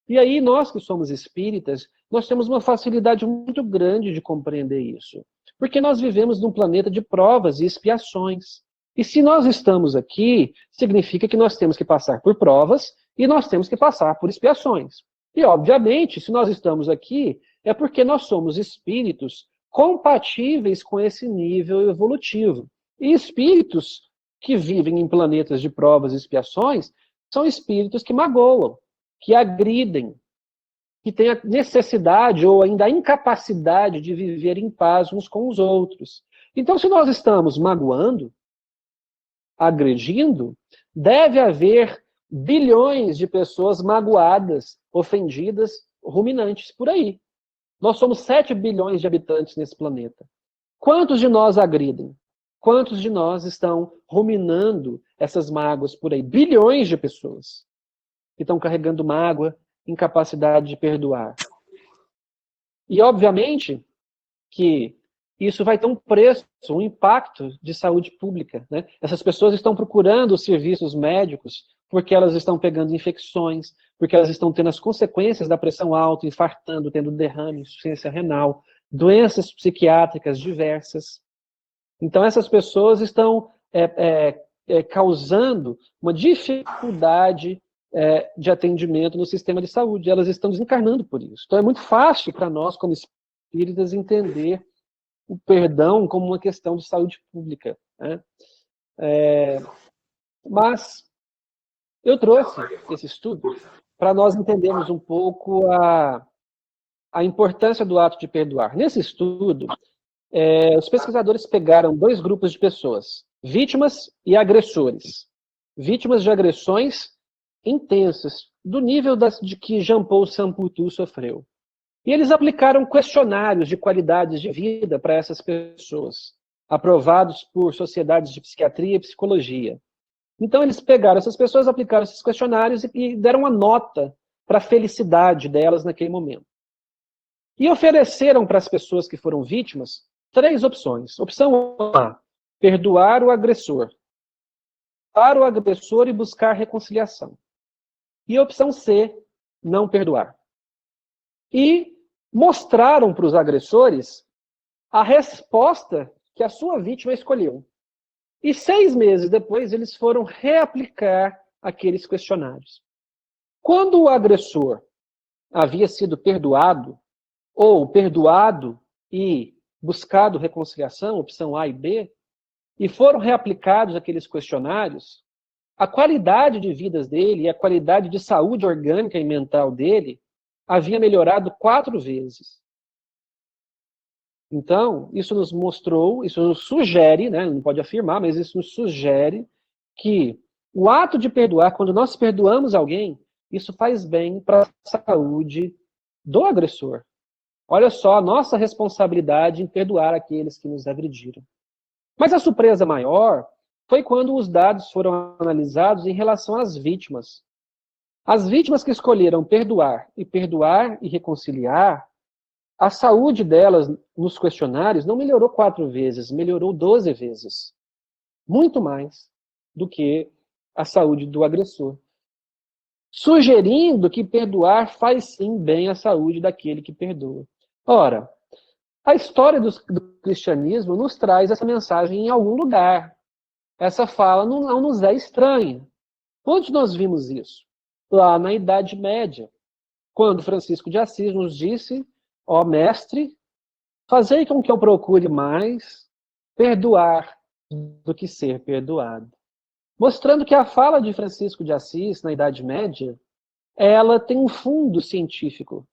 E aí, nós que somos espíritas, nós temos uma facilidade muito grande de compreender isso. Porque nós vivemos num planeta de provas e expiações. E se nós estamos aqui, significa que nós temos que passar por provas e nós temos que passar por expiações. E, obviamente, se nós estamos aqui, é porque nós somos espíritos compatíveis com esse nível evolutivo. E espíritos que vivem em planetas de provas e expiações são espíritos que magoam, que agridem, que têm a necessidade ou ainda a incapacidade de viver em paz uns com os outros. Então, se nós estamos magoando, agredindo, deve haver bilhões de pessoas magoadas, ofendidas, ruminantes por aí. Nós somos 7 bilhões de habitantes nesse planeta. Quantos de nós agridem? Quantos de nós estão ruminando essas mágoas por aí? Bilhões de pessoas que estão carregando mágoa, incapacidade de perdoar. E, obviamente, que isso vai ter um preço, um impacto de saúde pública, né? Essas pessoas estão procurando os serviços médicos porque elas estão pegando infecções, porque elas estão tendo as consequências da pressão alta, infartando, tendo derrame, insuficiência renal, doenças psiquiátricas diversas. Então, essas pessoas estão causando uma dificuldade de atendimento no sistema de saúde. Elas estão desencarnando por isso. Então, é muito fácil para nós, como espíritas, entender o perdão como uma questão de saúde pública, né? Mas eu trouxe esse estudo para nós entendermos um pouco a importância do ato de perdoar. Nesse estudo, os pesquisadores pegaram 2 grupos de pessoas, vítimas e agressores. Vítimas de agressões intensas, do nível de que Jean-Paul Samputu sofreu. E eles aplicaram questionários de qualidades de vida para essas pessoas, aprovados por sociedades de psiquiatria e psicologia. Então, eles pegaram essas pessoas, aplicaram esses questionários e deram uma nota para a felicidade delas naquele momento. E ofereceram para as pessoas que foram vítimas 3 opções. Opção A, perdoar o agressor. Perdoar o agressor e buscar reconciliação. E opção C, não perdoar. E mostraram para os agressores a resposta que a sua vítima escolheu. E 6 meses depois, eles foram reaplicar aqueles questionários. Quando o agressor havia sido perdoado, ou perdoado e buscado reconciliação, opção A e B, e foram reaplicados aqueles questionários, a qualidade de vidas dele e a qualidade de saúde orgânica e mental dele havia melhorado 4 vezes. Então, isso nos mostrou, isso nos sugere, né, não pode afirmar, mas isso nos sugere que o ato de perdoar, quando nós perdoamos alguém, isso faz bem para a saúde do agressor. Olha só a nossa responsabilidade em perdoar aqueles que nos agrediram. Mas a surpresa maior foi quando os dados foram analisados em relação às vítimas. As vítimas que escolheram perdoar e reconciliar A saúde delas nos questionários não melhorou 4 vezes, melhorou 12 vezes. Muito mais do que a saúde do agressor. Sugerindo que perdoar faz sim bem à saúde daquele que perdoa. Ora, a história do cristianismo nos traz essa mensagem em algum lugar. Essa fala não nos é estranha. Onde nós vimos isso? Lá na Idade Média, quando Francisco de Assis nos disse: ó mestre, fazei com que eu procure mais perdoar do que ser perdoado. Mostrando que a fala de Francisco de Assis na Idade Média, ela tem um fundo científico,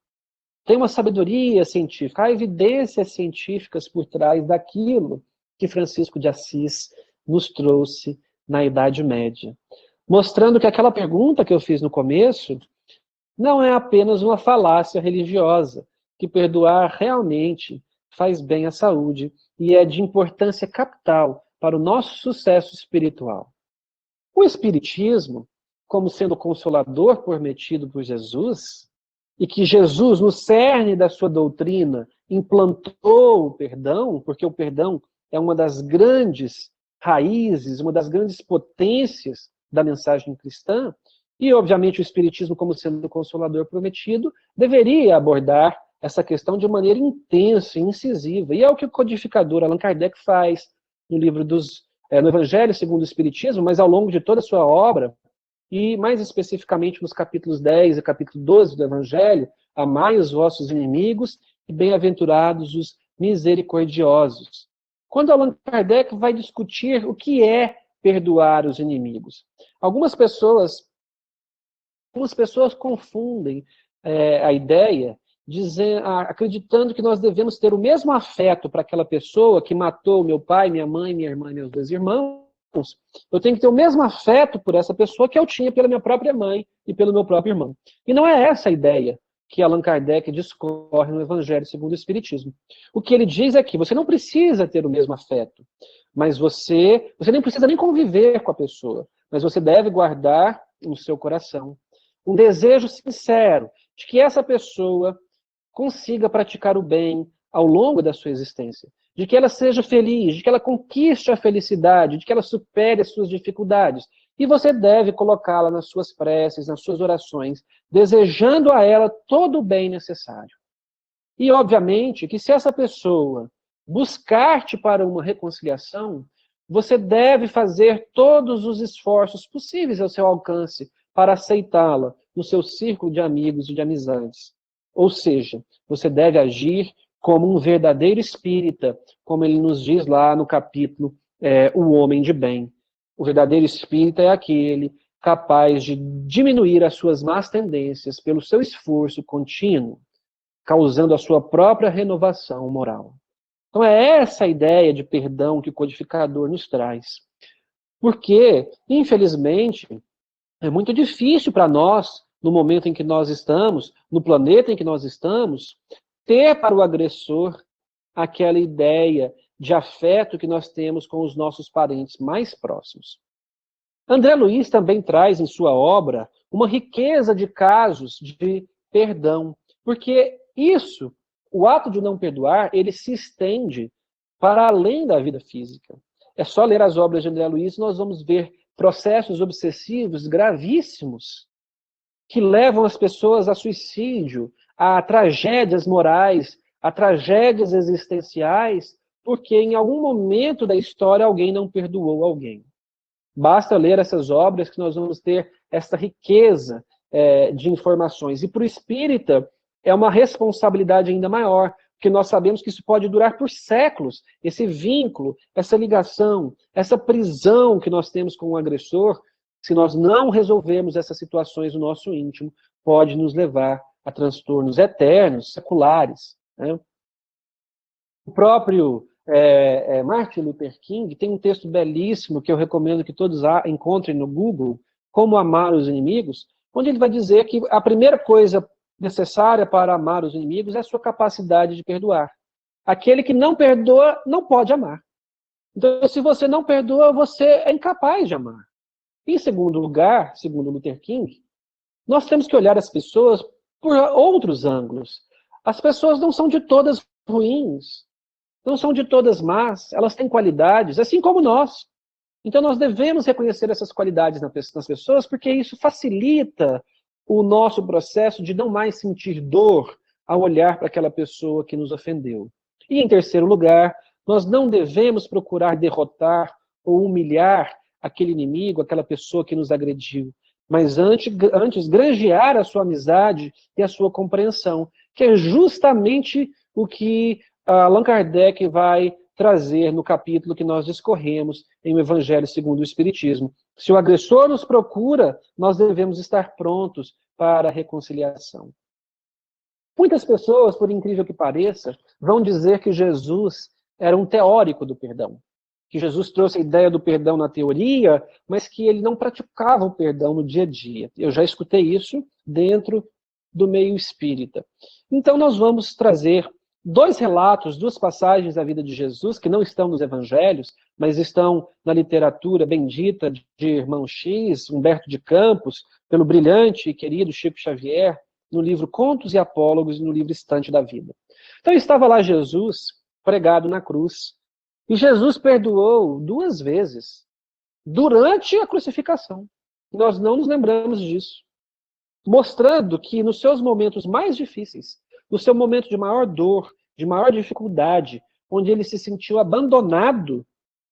tem uma sabedoria científica, há evidências científicas por trás daquilo que Francisco de Assis nos trouxe na Idade Média. Mostrando que aquela pergunta que eu fiz no começo não é apenas uma falácia religiosa, que perdoar realmente faz bem à saúde e é de importância capital para o nosso sucesso espiritual. O Espiritismo, como sendo o consolador prometido por Jesus, e que Jesus, no cerne da sua doutrina, implantou o perdão, porque o perdão é uma das grandes raízes, uma das grandes potências da mensagem cristã, e, obviamente, o Espiritismo, como sendo o consolador prometido, deveria abordar essa questão de maneira intensa e incisiva. E é o que o codificador Allan Kardec faz no livro no Evangelho segundo o Espiritismo, mas ao longo de toda a sua obra, e mais especificamente nos capítulos 10 e capítulo 12 do Evangelho: amai os vossos inimigos e bem-aventurados os misericordiosos. Quando Allan Kardec vai discutir o que é perdoar os inimigos. Algumas pessoas confundem a ideia, acreditando que nós devemos ter o mesmo afeto para aquela pessoa que matou meu pai, minha mãe, minha irmã e meus 2 irmãos. Eu tenho que ter o mesmo afeto por essa pessoa que eu tinha pela minha própria mãe e pelo meu próprio irmão. E não é essa a ideia que Allan Kardec discorre no Evangelho segundo o Espiritismo. O que ele diz é que você não precisa ter o mesmo afeto, mas você nem precisa nem conviver com a pessoa, mas você deve guardar no seu coração um desejo sincero de que essa pessoa consiga praticar o bem ao longo da sua existência, de que ela seja feliz, de que ela conquiste a felicidade, de que ela supere as suas dificuldades. E você deve colocá-la nas suas preces, nas suas orações, desejando a ela todo o bem necessário. E, obviamente, que se essa pessoa buscar-te para uma reconciliação, você deve fazer todos os esforços possíveis ao seu alcance para aceitá-la no seu círculo de amigos e de amizades. Ou seja, você deve agir como um verdadeiro espírita, como ele nos diz lá no capítulo O Homem de Bem. O verdadeiro espírita é aquele capaz de diminuir as suas más tendências pelo seu esforço contínuo, causando a sua própria renovação moral. Então é essa a ideia de perdão que o codificador nos traz. Porque, infelizmente, é muito difícil para nós, no momento em que nós estamos, no planeta em que nós estamos, ter para o agressor aquela ideia de afeto que nós temos com os nossos parentes mais próximos. André Luiz também traz em sua obra uma riqueza de casos de perdão, porque isso, o ato de não perdoar, ele se estende para além da vida física. É só ler as obras de André Luiz e nós vamos ver processos obsessivos gravíssimos que levam as pessoas a suicídio, a tragédias morais, a tragédias existenciais, porque em algum momento da história alguém não perdoou alguém. Basta ler essas obras que nós vamos ter essa riqueza de informações. E para o espírita é uma responsabilidade ainda maior, porque nós sabemos que isso pode durar por séculos, esse vínculo, essa ligação, essa prisão que nós temos com o agressor, se nós não resolvermos essas situações no nosso íntimo, pode nos levar a transtornos eternos, seculares. Né? O próprio Martin Luther King tem um texto belíssimo que eu recomendo que todos encontrem no Google, Como Amar os Inimigos, onde ele vai dizer que a primeira coisa necessária para amar os inimigos é a sua capacidade de perdoar. Aquele que não perdoa não pode amar. Então, se você não perdoa, você é incapaz de amar. Em segundo lugar, segundo Luther King, nós temos que olhar as pessoas por outros ângulos. As pessoas não são de todas ruins, não são de todas más, elas têm qualidades, assim como nós. Então nós devemos reconhecer essas qualidades nas pessoas, porque isso facilita o nosso processo de não mais sentir dor ao olhar para aquela pessoa que nos ofendeu. E em terceiro lugar, nós não devemos procurar derrotar ou humilhar aquele inimigo, aquela pessoa que nos agrediu, mas antes granjear a sua amizade e a sua compreensão, que é justamente o que Allan Kardec vai trazer no capítulo que nós discorremos em O Evangelho segundo o Espiritismo. Se o agressor nos procura, nós devemos estar prontos para a reconciliação. Muitas pessoas, por incrível que pareça, vão dizer que Jesus era um teórico do perdão, que Jesus trouxe a ideia do perdão na teoria, mas que ele não praticava o perdão no dia a dia. Eu já escutei isso dentro do meio espírita. Então nós vamos trazer dois relatos, duas passagens da vida de Jesus, que não estão nos evangelhos, mas estão na literatura bendita de Irmão X, Humberto de Campos, pelo brilhante e querido Chico Xavier, no livro Contos e Apólogos e no livro Estante da Vida. Então estava lá Jesus, pregado na cruz, e Jesus perdoou 2 vezes, durante a crucificação. Nós não nos lembramos disso. Mostrando que nos seus momentos mais difíceis, no seu momento de maior dor, de maior dificuldade, onde ele se sentiu abandonado,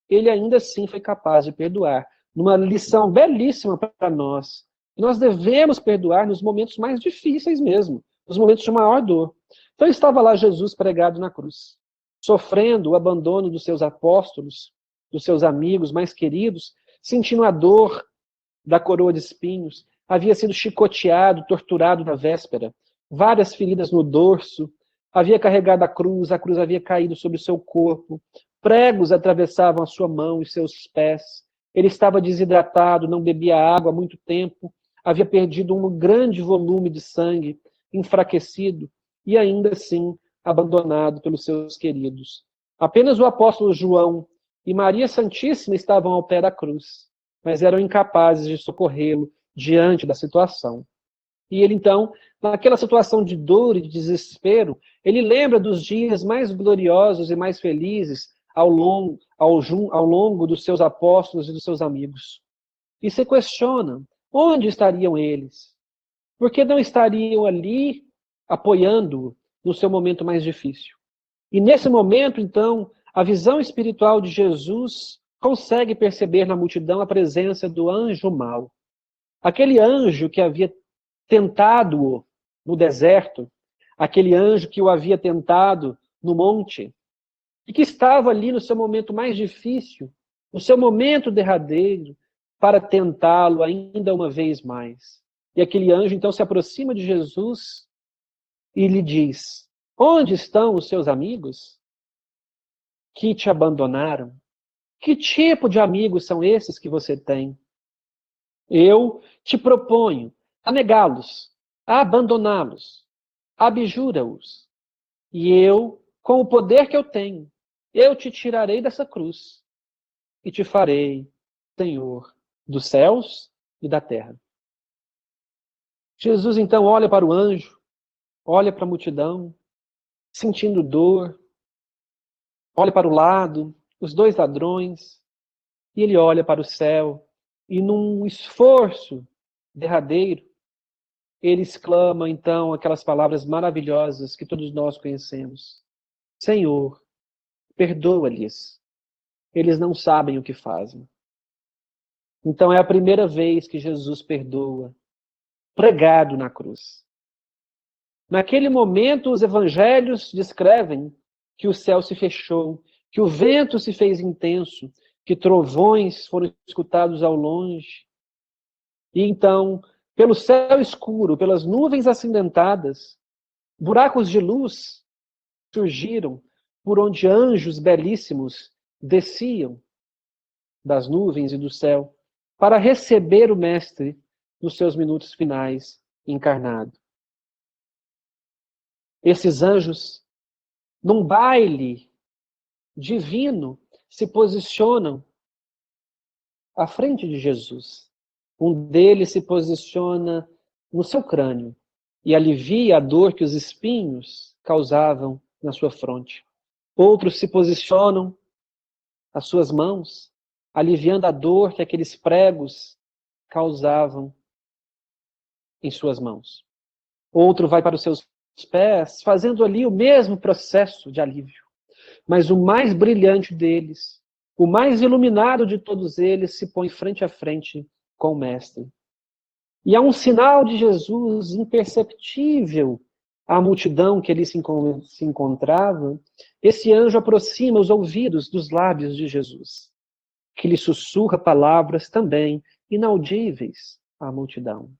ele ainda assim foi capaz de perdoar. Numa lição belíssima para nós. Nós devemos perdoar nos momentos mais difíceis mesmo, nos momentos de maior dor. Então estava lá Jesus pregado na cruz, sofrendo o abandono dos seus apóstolos, dos seus amigos mais queridos, sentindo a dor da coroa de espinhos, havia sido chicoteado, torturado na véspera, várias feridas no dorso, havia carregado a cruz havia caído sobre o seu corpo, pregos atravessavam a sua mão e seus pés, ele estava desidratado, não bebia água há muito tempo, havia perdido um grande volume de sangue, enfraquecido e ainda assim abandonado pelos seus queridos. Apenas o apóstolo João e Maria Santíssima estavam ao pé da cruz, mas eram incapazes de socorrê-lo diante da situação. E ele, então, naquela situação de dor e de desespero, ele lembra dos dias mais gloriosos e mais felizes ao longo dos seus apóstolos e dos seus amigos. E se questiona, onde estariam eles? Por que não estariam ali apoiando-o no seu momento mais difícil? E nesse momento, então, a visão espiritual de Jesus consegue perceber na multidão a presença do anjo mau. Aquele anjo que havia tentado-o no deserto, aquele anjo que o havia tentado no monte, e que estava ali no seu momento mais difícil, no seu momento derradeiro, para tentá-lo ainda uma vez mais. E aquele anjo então se aproxima de Jesus e lhe diz: onde estão os seus amigos que te abandonaram? Que tipo de amigos são esses que você tem? Eu te proponho a negá-los, a abandoná-los, abjura-os. E eu, com o poder que eu tenho, eu te tirarei dessa cruz e te farei Senhor dos céus e da terra. Jesus então olha para o anjo, olha para a multidão, sentindo dor, olha para o lado, os 2 ladrões, e ele olha para o céu, e num esforço derradeiro, ele exclama então aquelas palavras maravilhosas que todos nós conhecemos: Senhor, perdoa-lhes, eles não sabem o que fazem. Então é a primeira vez que Jesus perdoa, pregado na cruz. Naquele momento, os evangelhos descrevem que o céu se fechou, que o vento se fez intenso, que trovões foram escutados ao longe. E então, pelo céu escuro, pelas nuvens acidentadas, buracos de luz surgiram por onde anjos belíssimos desciam das nuvens e do céu para receber o Mestre nos seus minutos finais encarnado. Esses anjos, num baile divino, se posicionam à frente de Jesus. Um deles se posiciona no seu crânio e alivia a dor que os espinhos causavam na sua fronte. Outros se posicionam as suas mãos, aliviando a dor que aqueles pregos causavam em suas mãos. Outro vai para os seus pés, fazendo ali o mesmo processo de alívio. Mas o mais brilhante deles, o mais iluminado de todos eles, se põe frente a frente com o Mestre. E há um sinal de Jesus imperceptível à multidão que ali se encontrava. Esse anjo aproxima os ouvidos dos lábios de Jesus, que lhe sussurra palavras também inaudíveis à multidão,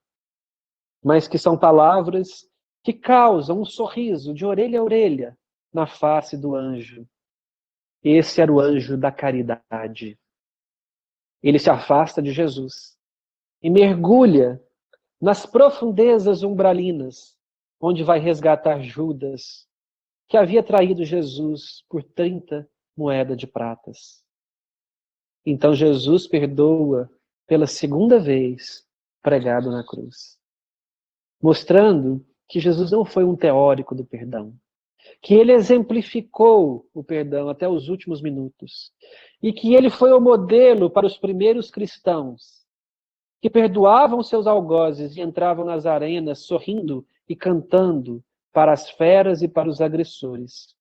mas que são palavras que causam um sorriso de orelha a orelha na face do anjo. Esse era o anjo da caridade. Ele se afasta de Jesus e mergulha nas profundezas umbralinas, onde vai resgatar Judas, que havia traído Jesus por 30 moedas de pratas. Então Jesus perdoa pela segunda vez pregado na cruz, mostrando que Jesus não foi um teórico do perdão, que ele exemplificou o perdão até os últimos minutos, e que ele foi o modelo para os primeiros cristãos, que perdoavam seus algozes e entravam nas arenas sorrindo e cantando para as feras e para os agressores.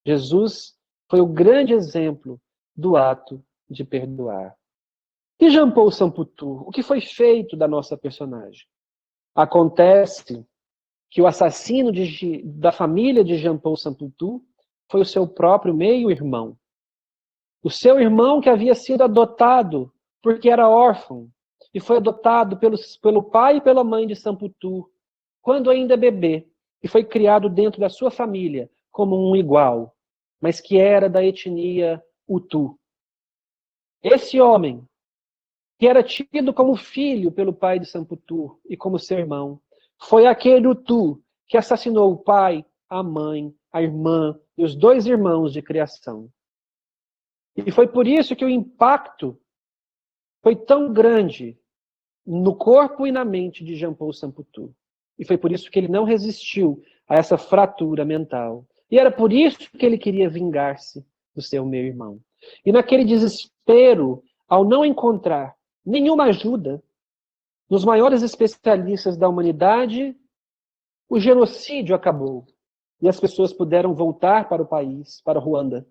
Jesus foi o grande exemplo do ato de perdoar. E Jean Paul Samputu, o que foi feito da nossa personagem? Acontece que o assassino da família de Jean Paul Samputu foi o seu próprio meio-irmão. O seu irmão que havia sido adotado porque era órfão e foi adotado pelo pai e pela mãe de Samputu quando ainda bebê e foi criado dentro da sua família como um igual, mas que era da etnia Hutu. Esse homem, que era tido como filho pelo pai de Samputu e como seu irmão, foi aquele Hutu que assassinou o pai, a mãe, a irmã e os 2 irmãos de criação. E foi por isso que o impacto foi tão grande no corpo e na mente de Jean Paul Samputu. E foi por isso que ele não resistiu a essa fratura mental. E era por isso que ele queria vingar-se do seu meio-irmão. E naquele desespero, ao não encontrar nenhuma ajuda nos maiores especialistas da humanidade, o genocídio acabou. E as pessoas puderam voltar para o país, para Ruanda.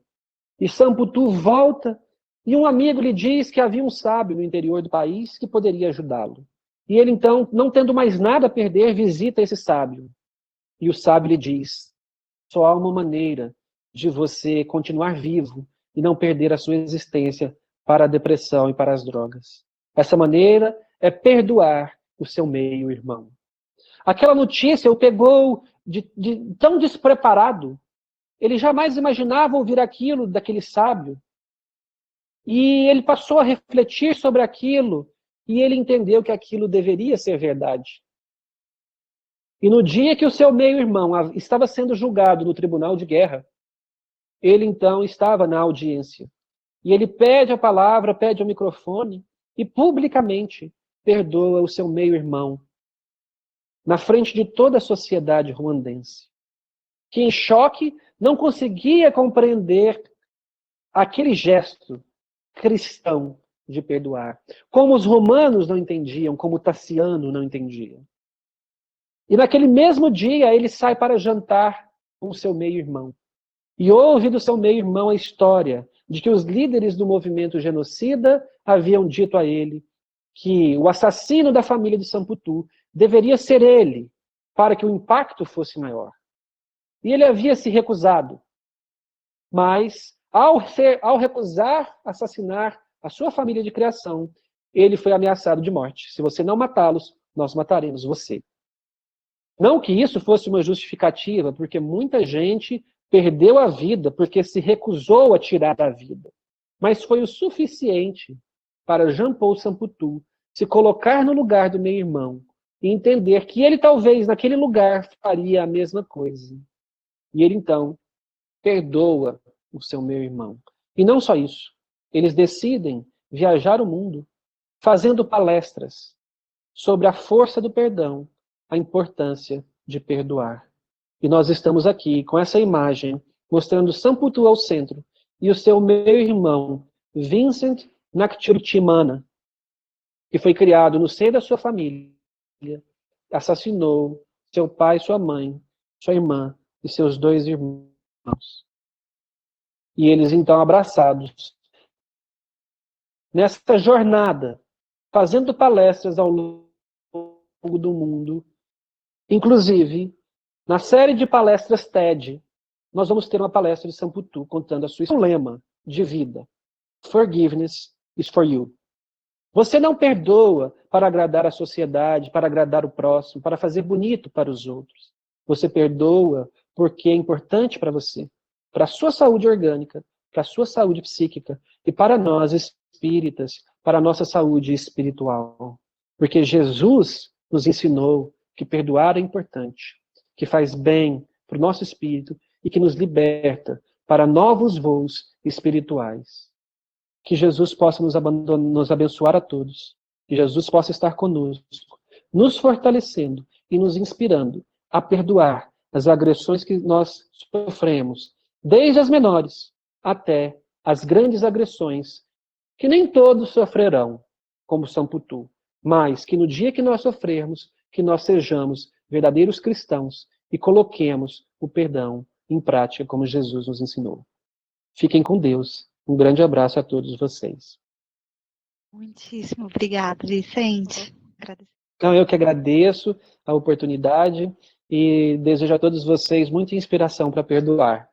E Samputu volta e um amigo lhe diz que havia um sábio no interior do país que poderia ajudá-lo. E ele, então, não tendo mais nada a perder, visita esse sábio. E o sábio lhe diz: só há uma maneira de você continuar vivo e não perder a sua existência para a depressão e para as drogas. Essa maneira é perdoar o seu meio-irmão. Aquela notícia o pegou de tão despreparado. Ele jamais imaginava ouvir aquilo daquele sábio. E ele passou a refletir sobre aquilo e ele entendeu que aquilo deveria ser verdade. E no dia que o seu meio-irmão estava sendo julgado no tribunal de guerra, ele então estava na audiência. E ele pede a palavra, pede o microfone e publicamente perdoa o seu meio-irmão na frente de toda a sociedade ruandense, que em choque não conseguia compreender aquele gesto cristão de perdoar, como os romanos não entendiam, como Tassiano não entendia. E naquele mesmo dia ele sai para jantar com o seu meio-irmão. E ouve do seu meio-irmão a história de que os líderes do movimento genocida haviam dito a ele que o assassino da família de Samputu deveria ser ele, para que o impacto fosse maior. E ele havia se recusado. Mas, ao recusar assassinar a sua família de criação, ele foi ameaçado de morte. Se você não matá-los, nós mataremos você. Não que isso fosse uma justificativa, porque muita gente perdeu a vida porque se recusou a tirar a vida. Mas foi o suficiente para Jean Paul Samputu se colocar no lugar do meio-irmão e entender que ele talvez naquele lugar faria a mesma coisa. E ele então perdoa o seu meio-irmão. E não só isso, eles decidem viajar o mundo fazendo palestras sobre a força do perdão, a importância de perdoar. E nós estamos aqui com essa imagem, mostrando Samputu ao centro, e o seu meio-irmão, Vincent Nakchurtimana, que foi criado no seio da sua família, assassinou seu pai, sua mãe, sua irmã e seus 2 irmãos. E eles, então, abraçados, nessa jornada, fazendo palestras ao longo do mundo, inclusive, na série de palestras TED, nós vamos ter uma palestra de Samputu contando a sua lema de vida. Forgiveness is for you. Você não perdoa para agradar a sociedade, para agradar o próximo, para fazer bonito para os outros. Você perdoa porque é importante para você, para a sua saúde orgânica, para a sua saúde psíquica e para nós espíritas, para a nossa saúde espiritual. Porque Jesus nos ensinou que perdoar é importante, que faz bem para o nosso espírito e que nos liberta para novos voos espirituais. Que Jesus possa nos abençoar a todos. Que Jesus possa estar conosco, nos fortalecendo e nos inspirando a perdoar as agressões que nós sofremos, desde as menores até as grandes agressões, que nem todos sofrerão, como Samputu, mas que no dia que nós sofrermos, que nós sejamos verdadeiros cristãos e coloquemos o perdão em prática, como Jesus nos ensinou. Fiquem com Deus. Um grande abraço a todos vocês. Muitíssimo obrigada, Vicente. Então, eu que agradeço a oportunidade e desejo a todos vocês muita inspiração para perdoar.